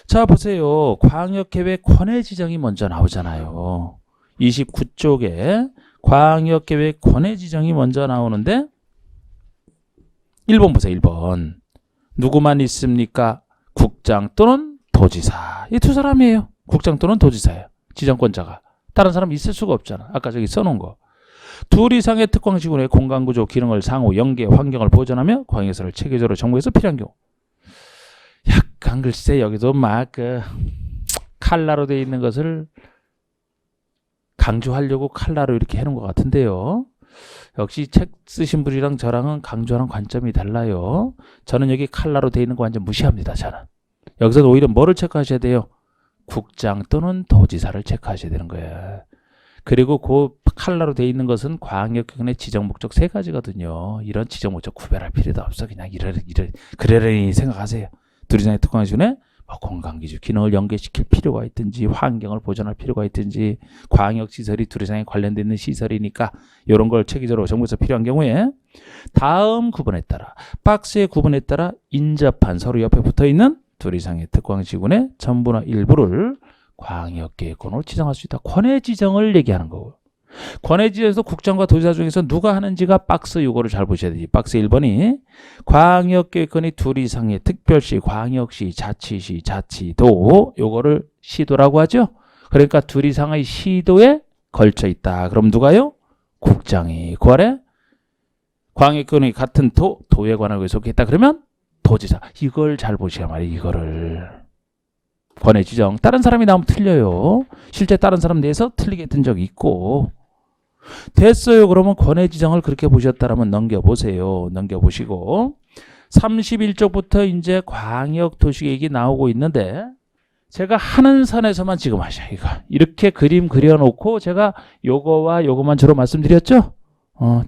자, 보세요. 광역계획 권해 지정이 먼저 나오잖아요. 29쪽에 광역계획 권해 지정이 먼저 나오는데 1번 보세요. 1번. 누구만 있습니까? 국장 또는 도지사. 이 두 사람이에요. 국장 또는 도지사예요. 지정권자가. 다른 사람 있을 수가 없잖아. 아까 저기 써놓은 거. 둘 이상의 특광시군의 공간구조 기능을 상호 연계 환경을 보존하며 광역시설을 체계적으로 정부에서 필요한 경우. 약간 글쎄 여기도 막 칼라로 되어 있는 것을 강조하려고 칼라로 이렇게 해놓은 것 같은데요. 역시 책 쓰신 분이랑 저랑은 강조하는 관점이 달라요. 저는 여기 칼라로 되어 있는 거 완전 무시합니다. 저는. 여기서 오히려 뭐를 체크하셔야 돼요? 국장 또는 도지사를 체크하셔야 되는 거예요. 그리고 그 칼라로 되어 있는 것은 광역기관의 지정 목적 3가지거든요. 이런 지정 목적 구별할 필요도 없어. 그냥 그러려니 생각하세요. 둘 이상의 특광시군에 뭐 공간기준 기능을 연계시킬 필요가 있든지 환경을 보존할 필요가 있든지 광역시설이 둘 이상에 관련되어 있는 시설이니까 이런 걸 체계적으로 정부에서 필요한 경우에 다음 구분에 따라 박스의 구분에 따라 인접한 서로 옆에 붙어있는 둘 이상의 특광시군의 전부나 일부를 광역계획권으로 지정할 수 있다. 권해 지정을 얘기하는 거고. 권해 지정에서 국장과 도지사 중에서 누가 하는지가 박스 요거를 잘 보셔야 되지. 박스 1번이 광역계획권이 둘 이상의 특별시, 광역시, 자치시, 자치도 요거를 시도라고 하죠. 그러니까 둘 이상의 시도에 걸쳐 있다. 그럼 누가요? 국장이. 그 아래 광역권이 같은 도에 관하고 속했다. 그러면 도지사. 이걸 잘 보셔야 말이에요. 이거를. 권해 지정. 다른 사람이 나오면 틀려요. 실제 다른 사람 내에서 틀리게 뜬 적이 있고. 됐어요. 그러면 권해 지정을 그렇게 보셨다라면 넘겨보세요. 넘겨보시고 31쪽부터 이제 광역도시계획이 나오고 있는데 제가 하는 선에서만 지금 하셔. 이거 이렇게 그림 그려놓고 제가 요거와 요거만 주로 말씀드렸죠.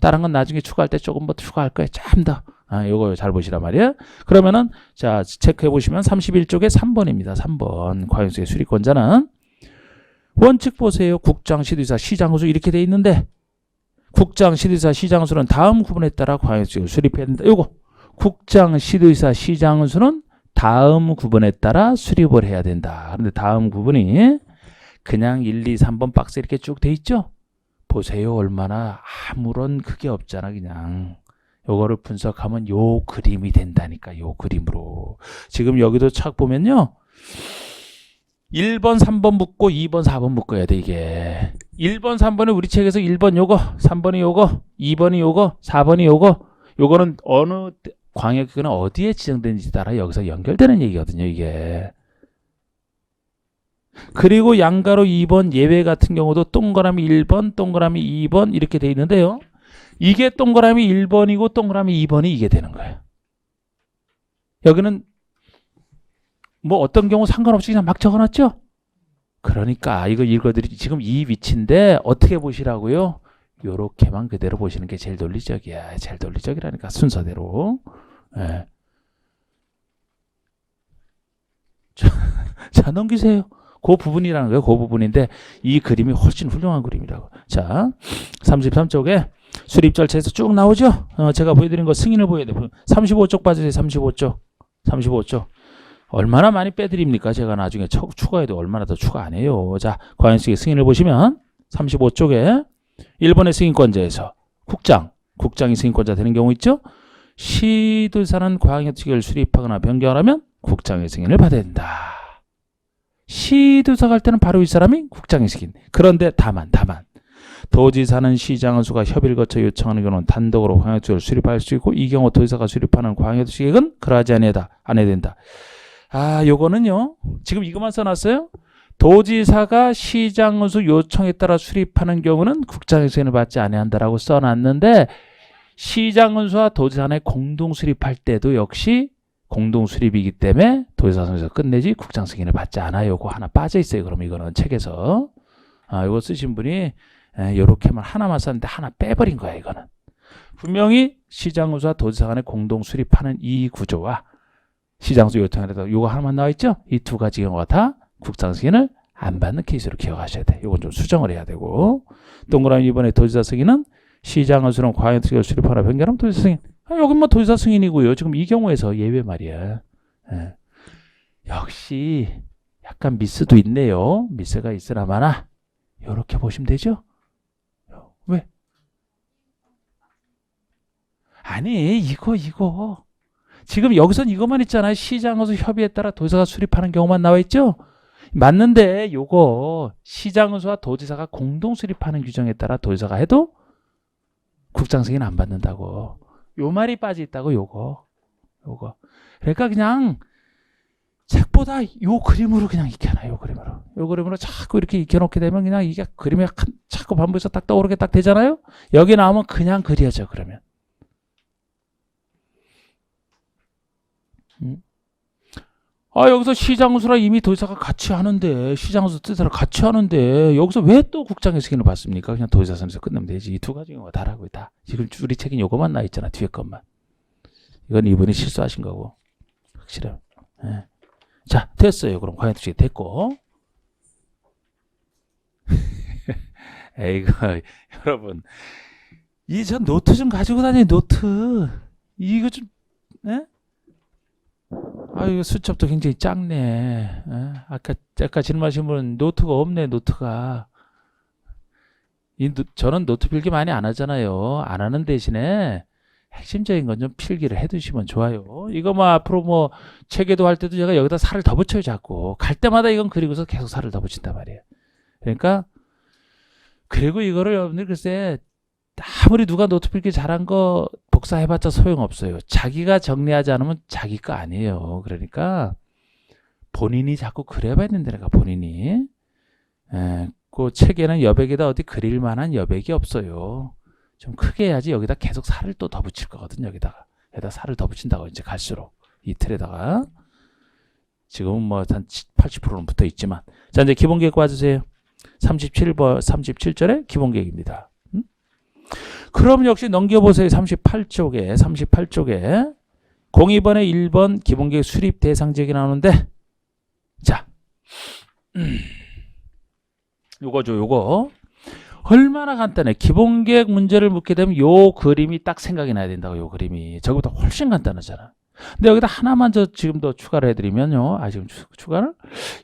다른 건 나중에 추가할 때 조금 더 추가할 거예요. 좀 더. 요거 잘 보시란 말이에요. 그러면은 자 체크해 보시면 31쪽에 3번입니다. 3번 광역시의 수리권자는 원칙 보세요. 국장, 시도지사, 시장수 이렇게 돼 있는데 국장, 시도지사, 시장수는 다음 구분에 따라 광역시를 수립해야 된다. 요거 국장, 시도지사, 시장수는 다음 구분에 따라 수립을 해야 된다. 그런데 다음 구분이 그냥 1, 2, 3번 박스 이렇게 쭉 돼 있죠. 보세요. 얼마나 아무런 그게 없잖아. 그냥 요거를 분석하면 요 그림이 된다니까. 요 그림으로. 지금 여기도 착 보면요. 1번, 3번 묶고 2번, 4번 묶어야 돼 이게. 1번, 3번은 우리 책에서 1번 요거, 3번이 요거, 2번이 요거, 4번이 요거. 요거는 어느 광역기관은 어디에 지정되는지 따라 여기서 연결되는 얘기거든요 이게. 그리고 양가로 2번 예외 같은 경우도 동그라미 1번, 동그라미 2번 이렇게 돼 있는데요. 이게 동그라미 1번이고 동그라미 2번이 이게 되는 거예요. 여기는 뭐 어떤 경우 상관없이 그냥 막 적어놨죠? 그러니까 이거 읽어드리 지금 이 위치인데 어떻게 보시라고요? 요렇게만 그대로 보시는 게 제일 논리적이야. 제일 논리적이라니까 순서대로. 예. 자 넘기세요. 그 부분이라는 거예요. 그 부분인데 이 그림이 훨씬 훌륭한 그림이라고. 자 33쪽에 수립 절차에서 쭉 나오죠. 제가 보여드린 거 승인을 보여야 돼요. 35쪽 봐주세요. 35쪽. 35쪽. 얼마나 많이 빼드립니까? 제가 나중에 추가해도 얼마나 더 추가 안 해요. 자, 과잉수익의 승인을 보시면 35쪽에 일본의 승인권자에서 국장이 승인권자 되는 경우 있죠. 시도사는 과잉수익을 수립하거나 변경하면 국장의 승인을 받아야 된다. 시도사 갈 때는 바로 이 사람이 국장의 승인. 그런데 다만 도지사는 시장원수가 협의를 거쳐 요청하는 경우는 단독으로 광역수익을 수립할 수 있고 이 경우 도지사가 수립하는 광역수익은 그러하지 안 해야 된다. 요거는요. 지금 이것만 써놨어요. 도지사가 시장원수 요청에 따라 수립하는 경우는 국장의 승인을 받지 아니해야 한다라고 써놨는데 시장원수와 도지사 간에 공동 수립할 때도 역시 공동 수립이기 때문에 도지사 선에서 끝내지 국장 승인을 받지 않아요. 요거 하나 빠져 있어요. 그럼 이거는 책에서 요거 쓰신 분이 요렇게만 하나만 썼는데 하나 빼버린 거야. 이거는 분명히 시장원수와 도지사 간에 공동 수립하는 이 구조와 시장원수 요청에도 요거 하나만 나와 있죠. 이 두 가지 경우가 다 국장 승인을 안 받는 케이스로 기억하셔야 돼. 요건 좀 수정을 해야 되고 동그라미 이번에 도지사 승인은 시장원수는 과잉수익을 수립하나 변경하면 도지사 승인. 여긴 뭐 도지사 승인이고요. 지금 이 경우에서 예외 말이야. 역시 약간 미스도 있네요. 미스가 있으나마나 이렇게 보시면 되죠. 왜? 아니 이거 지금 여기선 이것만 있잖아요. 시장원수 협의에 따라 도지사가 수립하는 경우만 나와 있죠. 맞는데 요거 시장원수와 도지사가 공동 수립하는 규정에 따라 도지사가 해도 국장 승인 안 받는다고. 요 말이 빠져 있다고. 요거 그러니까 그냥 책보다 요 그림으로 그냥 익혀놔. 요 그림으로 자꾸 이렇게 익혀놓게 되면 그냥 이게 그림이 자꾸 반복해서 딱 떠오르게 딱 되잖아요. 여기 나오면 그냥 그려져. 그러면 여기서 시장원수랑 이미 도지사가 같이 하는데 시장원수 뜻대로 같이 하는데 여기서 왜 또 국장의 승인을 받습니까? 그냥 도지사 선에서 끝내면 되지. 이 두 가지 경우가 다라고 다. 지금 우리 책엔 요거만 나 있잖아. 뒤에 것만. 이건 이분이 실수하신 거고 확실해요. 자, 됐어요. 그럼 과잉수익이 됐고. 에이구 여러분 이 전 노트 좀 가지고 다녀요. 노트 이거 좀 이거 수첩도 굉장히 작네. 아까 질문하신 분은 노트가 없네. 노트가 저는 노트 필기 많이 안 하잖아요. 안 하는 대신에 핵심적인 건 좀 필기를 해두시면 좋아요. 이거 뭐 앞으로 뭐 체계도 할 때도 제가 여기다 살을 더 붙여요. 자꾸 갈 때마다 이건 그리고서 계속 살을 더 붙인단 말이에요. 그러니까 그리고 이거를 여러분들 글쎄 아무리 누가 노트 필기 잘한 거 복사해봤자 소용없어요. 자기가 정리하지 않으면 자기 거 아니에요. 그러니까 본인이 자꾸 그려봐야 된다니까. 본인이 그 책에는 여백에다 어디 그릴 만한 여백이 없어요. 좀 크게 해야지. 여기다 계속 살을 또 더 붙일 거거든. 여기다 살을 더 붙인다고 이제 갈수록 이 틀에다가 지금은 뭐 한 80%는 붙어 있지만 자 이제 기본계획 봐주세요. 37절에 기본계획입니다. 그럼 역시 넘겨보세요. 38쪽에 02번에 1번 기본계획 수립 대상 지역이 나오는데 자 요거 얼마나 간단해. 기본계획 문제를 묻게 되면 요 그림이 딱 생각이 나야 된다고. 요 그림이 저거보다 훨씬 간단하잖아. 근데 여기다 하나만 지금 더 추가를 해드리면요. 지금 추가를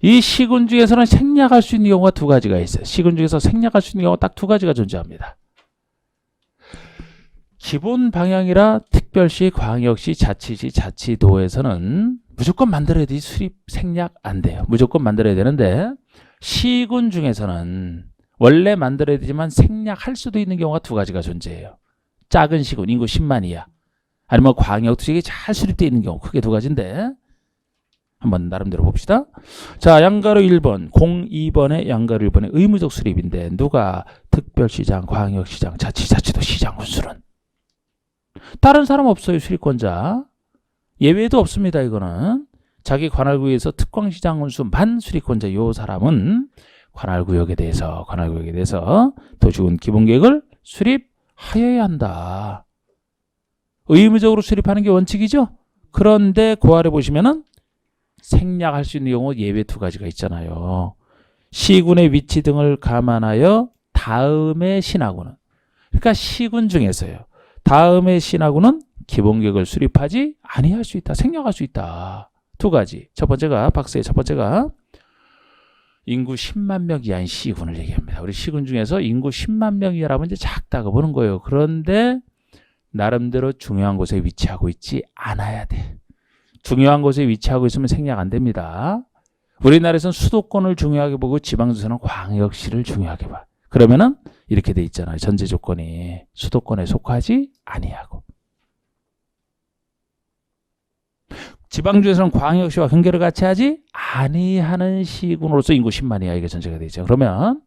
이 시군 중에서는 생략할 수 있는 경우가 두 가지가 있어요. 시군 중에서 생략할 수 있는 경우가 딱 두 가지가 존재합니다. 기본 방향이라 특별시, 광역시, 자치시, 자치도에서는 무조건 만들어야 되지 수립 생략 안 돼요. 무조건 만들어야 되는데 시군 중에서는 원래 만들어야 되지만 생략할 수도 있는 경우가 두 가지가 존재해요. 작은 시군, 인구 10만 이하 아니면 광역도시에 잘 수립되어 있는 경우 크게 두 가지인데 한번 나름대로 봅시다. 자, 양가로 1번, 02번에 양가로 1번에 의무적 수립인데 누가 특별시장, 광역시장, 자치도 시장 군수는 다른 사람 없어요. 수립권자 예외도 없습니다. 이거는 자기 관할구에서 특광시장 군수만 수립권자 요 사람은 관할구역에 대해서 도시군 기본계획을 수립하여야 한다. 의무적으로 수립하는 게 원칙이죠. 그런데 그 아래 보시면은 생략할 수 있는 경우 예외 두 가지가 있잖아요. 시군의 위치 등을 감안하여 다음에 신하고는 그러니까 시군 중에서요. 다음의 신하군은 기본계획을 수립하지 아니할 수 있다. 생략할 수 있다. 두 가지. 첫 번째가 박스의 첫 번째가 인구 10만 명 이하인 시군을 얘기합니다. 우리 시군 중에서 인구 10만 명 이하라면 이제 작다고 보는 거예요. 그런데 나름대로 중요한 곳에 위치하고 있지 않아야 돼. 중요한 곳에 위치하고 있으면 생략 안 됩니다. 우리나라에서는 수도권을 중요하게 보고 지방에서는 광역시를 중요하게 봐. 그러면은 이렇게 돼 있잖아요. 전제 조건이 수도권에 속하지 아니하고. 지방주에서는 광역시와 경계를 같이 하지 아니하는 시군으로서 인구 10만 이하 이게 전제가 되죠. 그러면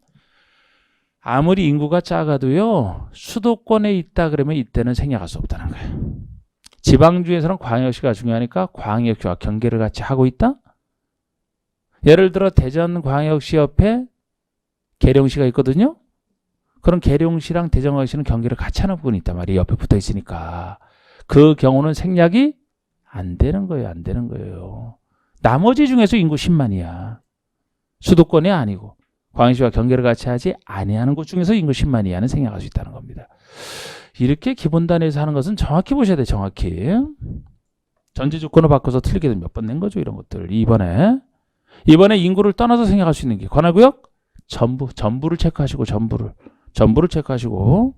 아무리 인구가 작아도요. 수도권에 있다 그러면 이때는 생략할 수 없다는 거예요. 지방주에서는 광역시가 중요하니까 광역시와 경계를 같이 하고 있다. 예를 들어 대전광역시 옆에 계룡시가 있거든요. 그럼 계룡시랑 대전광역시는 경계를 같이 하는 부분이 있단 말이에요. 옆에 붙어 있으니까. 그 경우는 생략이 안 되는 거예요. 안 되는 거예요. 나머지 중에서 인구 10만이야. 수도권이 아니고 광역시와 경계를 같이 하지 아니하는 곳 중에서 인구 10만 이하는 생략할 수 있다는 겁니다. 이렇게 기본 단위에서 하는 것은 정확히 보셔야 돼요. 정확히. 전제 조건을 바꿔서 틀리게 되면 몇 번 낸 거죠. 이런 것들. 이번에 인구를 떠나서 생각할 수 있는 게 관할구역 전부를 체크하시고 전부를 체크하시고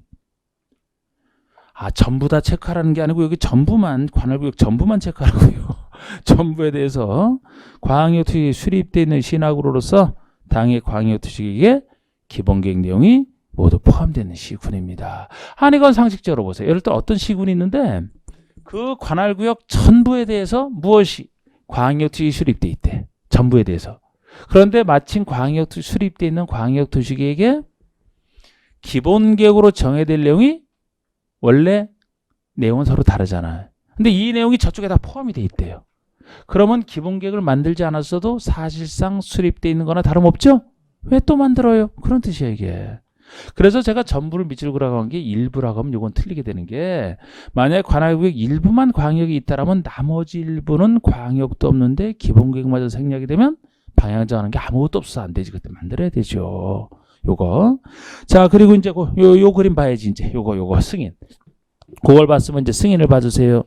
전부 다 체크하라는 게 아니고 여기 전부만 관할구역 전부만 체크하라고요. 전부에 대해서 광역투시 수립되어 있는 신학으로서 당의 광역투시계획에 기본계획 내용이 모두 포함되는 시군입니다. 이건 상식적으로 보세요. 예를 들어 어떤 시군이 있는데 그 관할구역 전부에 대해서 무엇이 광역투시 수립되어 있대. 전부에 대해서. 그런데 마침 광역투시 수립되어 있는 광역투시계획에 기본계획으로 정해질 내용이 원래 내용은 서로 다르잖아요. 근데 이 내용이 저쪽에 다 포함이 돼 있대요. 그러면 기본계획을 만들지 않았어도 사실상 수립되어 있는 거나 다름없죠? 왜 또 만들어요? 그런 뜻이에요, 이게. 그래서 제가 전부를 밑줄 그라고 한 게 일부라고 하면 이건 틀리게 되는 게 만약에 관할구역 일부만 광역이 있다라면 나머지 일부는 광역도 없는데 기본계획마저 생략이 되면 방향정하는 게 아무것도 없어서 안 되지. 그때 만들어야 되죠. 요거. 자, 그리고 이제 요 그림 봐야지. 이제 요거 승인. 그걸 봤으면 이제 승인을 봐주세요.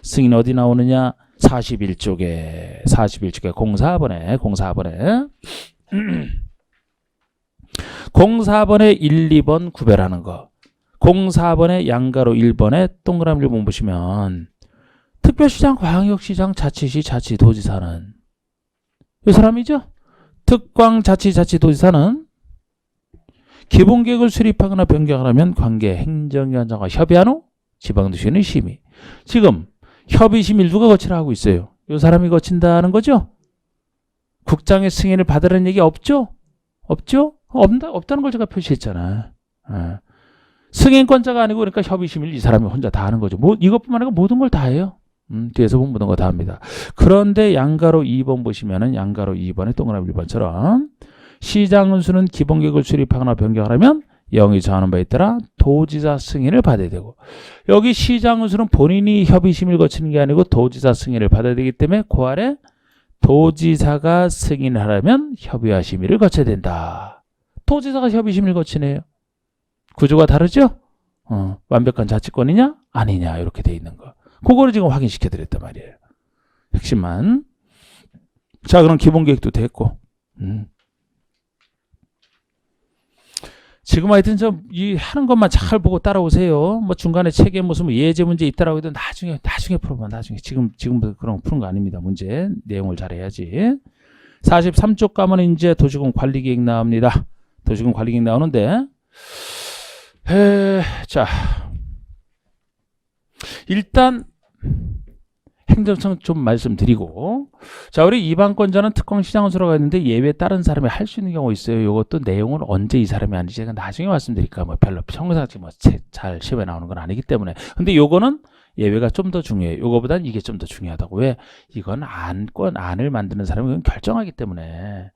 승인 어디 나오느냐? 41쪽에 04번에 04번에 1, 2번 구별하는 거. 04번에 양가로 1번에 동그라미 1번 보시면 특별시장, 광역시장, 자치시, 자치도지사는 이 사람이죠? 특광자치자치도지사는 기본계획을 수립하거나 변경하려면 관계 행정위원장과 협의한 후 지방도시는 심의. 지금 협의심의 누가 거치라 하고 있어요? 이 사람이 거친다는 거죠? 국장의 승인을 받으라는 얘기 없죠? 없죠? 없다는 걸 제가 표시했잖아. 승인권자가 아니고 그러니까 협의심을 이 사람이 혼자 다 하는 거죠. 이것뿐만 아니라 모든 걸 다 해요. 뒤에서 보면 모든 거 다 합니다. 그런데 양가로 2번 보시면은 양가로 2번에 동그라미 1번처럼 시장은수는 기본계획을 수립하거나 변경하려면 영의 정하는 바에 따라 도지사 승인을 받아야 되고 여기 시장은수는 본인이 협의심을 거치는 게 아니고 도지사 승인을 받아야 되기 때문에 그 아래 도지사가 승인하려면 협의와 심의를 거쳐야 된다. 도지사가 협의심을 거치네요. 구조가 다르죠? 완벽한 자치권이냐? 아니냐? 이렇게 돼 있는 거. 그거를 지금 확인시켜 드렸단 말이에요. 핵심만. 자, 그럼 기본계획도 됐고. 지금 하여튼 이 하는 것만 잘 보고 따라오세요. 뭐 중간에 책에 무슨 예제 문제 있다라고 해도 나중에 풀어봐. 나중에 지금부터 그런 거 푸는 거 아닙니다. 문제 내용을 잘해야지. 43쪽 가면 이제 도시군 관리계획 나옵니다. 도시군 관리계획 나오는데 자 일단 행정청 좀 말씀드리고 자 우리 이방권자는 특광시장원수라고 했는데 예외 다른 사람이 할 수 있는 경우 있어요. 이것도 내용을 언제 이 사람이 하는지 제가 나중에 말씀드릴까 뭐 별로 평상시 잘 시험에 나오는 건 아니기 때문에 근데 요거는 예외가 좀 더 중요해요. 요거보단 이게 좀 더 중요하다고. 왜? 이건 안을 만드는 사람이 결정하기 때문에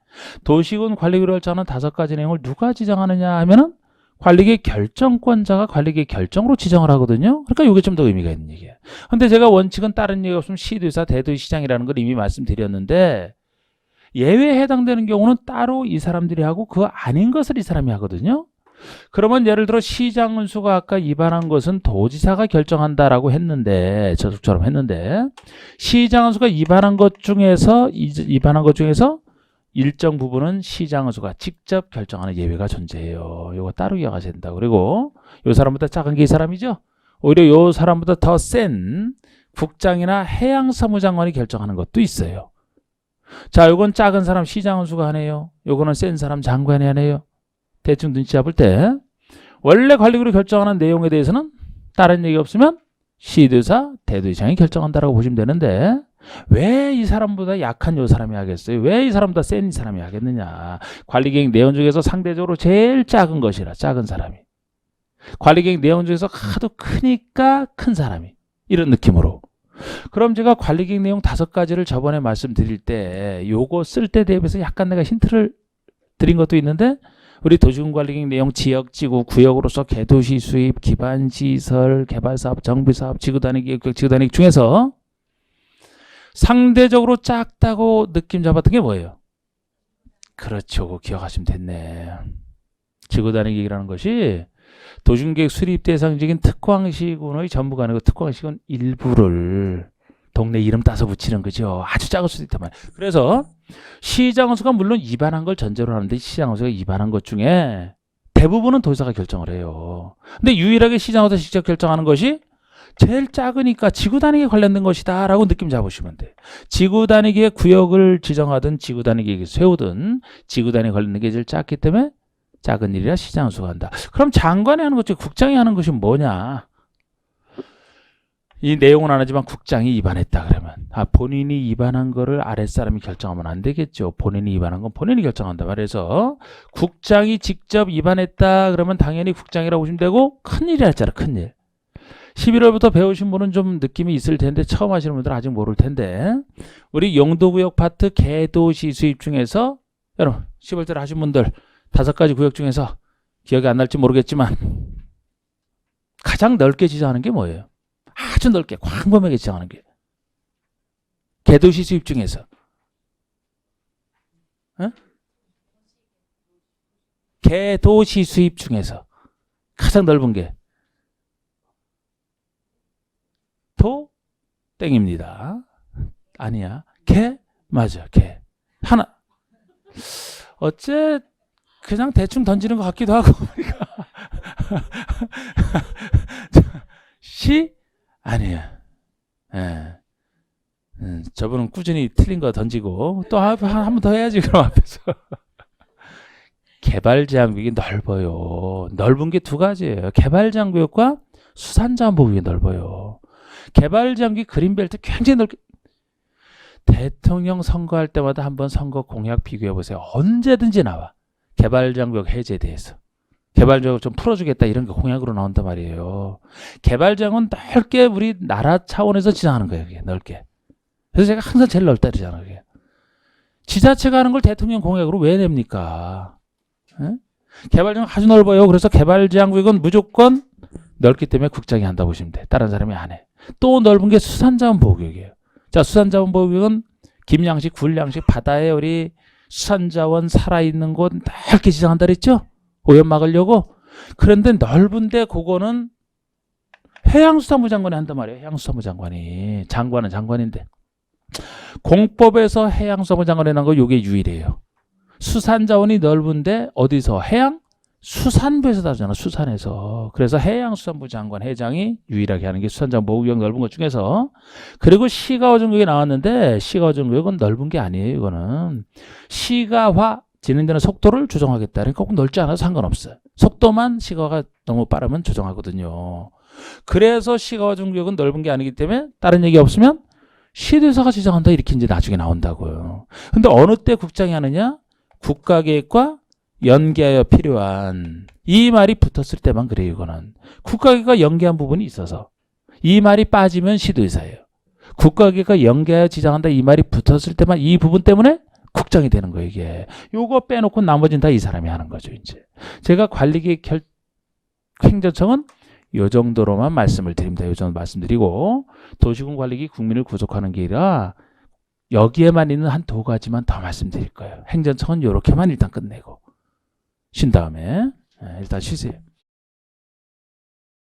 도시군 관리계획을 짜는 5가지 내용을 누가 지정하느냐 하면은 관리계획 결정권자가 관리계획 결정으로 지정을 하거든요. 그러니까 이게 좀 더 의미가 있는 얘기예요. 근데 제가 원칙은 다른 얘기 없으면 시도지사, 대도시장이라는 걸 이미 말씀드렸는데 예외에 해당되는 경우는 따로 이 사람들이 하고 그거 아닌 것을 이 사람이 하거든요. 그러면 예를 들어 시장군수가 아까 위반한 것은 도지사가 결정한다라고 했는데 저쪽처럼 했는데 시장군수가 위반한 것 중에서 일정 부분은 시장군수가 직접 결정하는 예외가 존재해요. 이거 따로 기억하셔야 된다. 그리고 이 사람보다 작은 게 이 사람이죠. 오히려 이 사람보다 더 센 국장이나 해양사무장관이 결정하는 것도 있어요. 자, 이건 작은 사람 시장군수가 하네요. 요거는 센 사람 장관이 하네요. 대충 눈치 잡을 때 원래 관리구로 결정하는 내용에 대해서는 다른 얘기 없으면 시도지사, 대도지사장이 결정한다라고 보시면 되는데 왜 이 사람보다 약한 요 사람이 하겠어요? 왜 이 사람보다 센 이 사람이 하겠느냐? 관리계획 내용 중에서 상대적으로 제일 작은 것이라 작은 사람이. 관리계획 내용 중에서 하도 크니까 큰 사람이. 이런 느낌으로. 그럼 제가 관리계획 내용 5가지를 저번에 말씀드릴 때 요거 쓸 때 대비해서 약간 내가 힌트를 드린 것도 있는데 우리 도시군관리계획 내용 지역지구 구역으로서 개도시 수입, 기반시설, 개발사업, 정비사업, 지구단위계획, 지구단위 중에서 상대적으로 작다고 느낌 잡았던 게 뭐예요? 그렇죠. 그거 기억하시면 됐네. 지구단위계획이라는 것이 도시계획 수립 대상적인 특광시군의 전부가 아니고 특광시군 일부를 동네 이름 따서 붙이는 거죠. 아주 작을 수도 있단 말이에요. 그래서 시장군수가 물론 위반한 걸 전제로 하는데 시장군수가 위반한 것 중에 대부분은 도지사가 결정을 해요. 근데 유일하게 시장군수가 직접 결정하는 것이 제일 작으니까 지구단위계에 관련된 것이다 라고 느낌 잡으시면 돼요. 지구단위계의 구역을 지정하든 지구단위계획을 세우든 지구단위에 관련된 게 제일 작기 때문에 작은 일이라 시장군수가 한다. 그럼 장관이 하는 것 중에 국장이 하는 것이 뭐냐? 이 내용은 안 하지만 국장이 위반했다 그러면 본인이 위반한 거를 아랫사람이 결정하면 안 되겠죠. 본인이 위반한 건 본인이 결정한다. 그래서 국장이 직접 위반했다 그러면 당연히 국장이라고 보시면 되고 큰일이 할자라 큰일. 11월부터 배우신 분은 좀 느낌이 있을 텐데 처음 하시는 분들은 아직 모를 텐데 우리 용도구역 파트 개도시 수입 중에서 여러분 10월달 하신 분들 5가지 구역 중에서 기억이 안 날지 모르겠지만 가장 넓게 지정하는 게 뭐예요? 아주 넓게 광범위하게 지정하는 게 개도시 수입 중에서 개도시 수입 중에서 가장 넓은 게 도 땡입니다. 아니야. 개 맞아. 개 하나 어째 그냥 대충 던지는 것 같기도 하고 시 아니야. 예. 저분은 꾸준히 틀린 거 던지고 또 한 번 더 해야지. 그럼 앞에서 개발제한구역이 넓어요. 넓은 게 2가지예요. 개발제한구역과 수산자원보호구역이 넓어요. 개발제한구역 그린벨트 굉장히 넓게 대통령 선거할 때마다 한번 선거 공약 비교해 보세요. 언제든지 나와. 개발제한구역 해제에 대해서. 개발제한구역 좀 풀어주겠다 이런 게 공약으로 나온단 말이에요. 개발제한구역은 넓게 우리 나라 차원에서 지정하는 거예요. 그게 넓게. 그래서 제가 항상 제일 넓다 그러잖아요. 그게. 지자체가 하는 걸 대통령 공약으로 왜 냅니까? 개발제한구역 아주 넓어요. 그래서 개발제한구역은 무조건 넓기 때문에 국장이 한다고 보시면 돼. 다른 사람이 안 해. 또 넓은 게 수산자원보호구역이에요. 자, 수산자원보호구역은 김양식, 굴양식, 바다에 우리 수산자원 살아있는 곳 넓게 지정한다 그랬죠? 오염 막으려고. 그런데 넓은데 그거는 해양수산부 장관이 한단 말이에요. 해양수산부 장관이. 장관은 장관인데. 공법에서 해양수산부 장관이 난 거 이게 유일해요. 수산자원이 넓은데 어디서? 해양? 수산부에서 다루잖아. 수산에서. 그래서 해양수산부 장관 회장이 유일하게 하는 게 수산자원 보호구역 넓은 것 중에서. 그리고 시가허전구역이 나왔는데 시가허전구역은 넓은 게 아니에요. 이거는 시가화 진행되는 속도를 조정하겠다. 그러니까 꼭 넓지 않아도 상관없어요. 속도만 시가가 너무 빠르면 조정하거든요. 그래서 시가허전구역은 넓은 게 아니기 때문에 다른 얘기 없으면 시도지사가 지정한다 이렇게 이제 나중에 나온다고요. 근데 어느 때 국장이 하느냐? 국가계획과 연계하여 필요한 이 말이 붙었을 때만 그래요. 이거는 국가계획과 연계한 부분이 있어서 이 말이 빠지면 시도지사예요. 국가계획과 연계하여 지정한다 이 말이 붙었을 때만 이 부분 때문에 국장이 되는 거예요. 이게 요거 빼놓고 나머지는 다 이 사람이 하는 거죠. 이제 제가 관리계획 행정청은 요 정도로만 말씀을 드립니다. 요 정도 말씀드리고 도시군관리계획 국민을 구속하는 게 아니라 여기에만 있는 한 2가지만 더 말씀드릴 거예요. 행정청은 요렇게만 일단 끝내고 쉰 다음에 일단 쉬세요.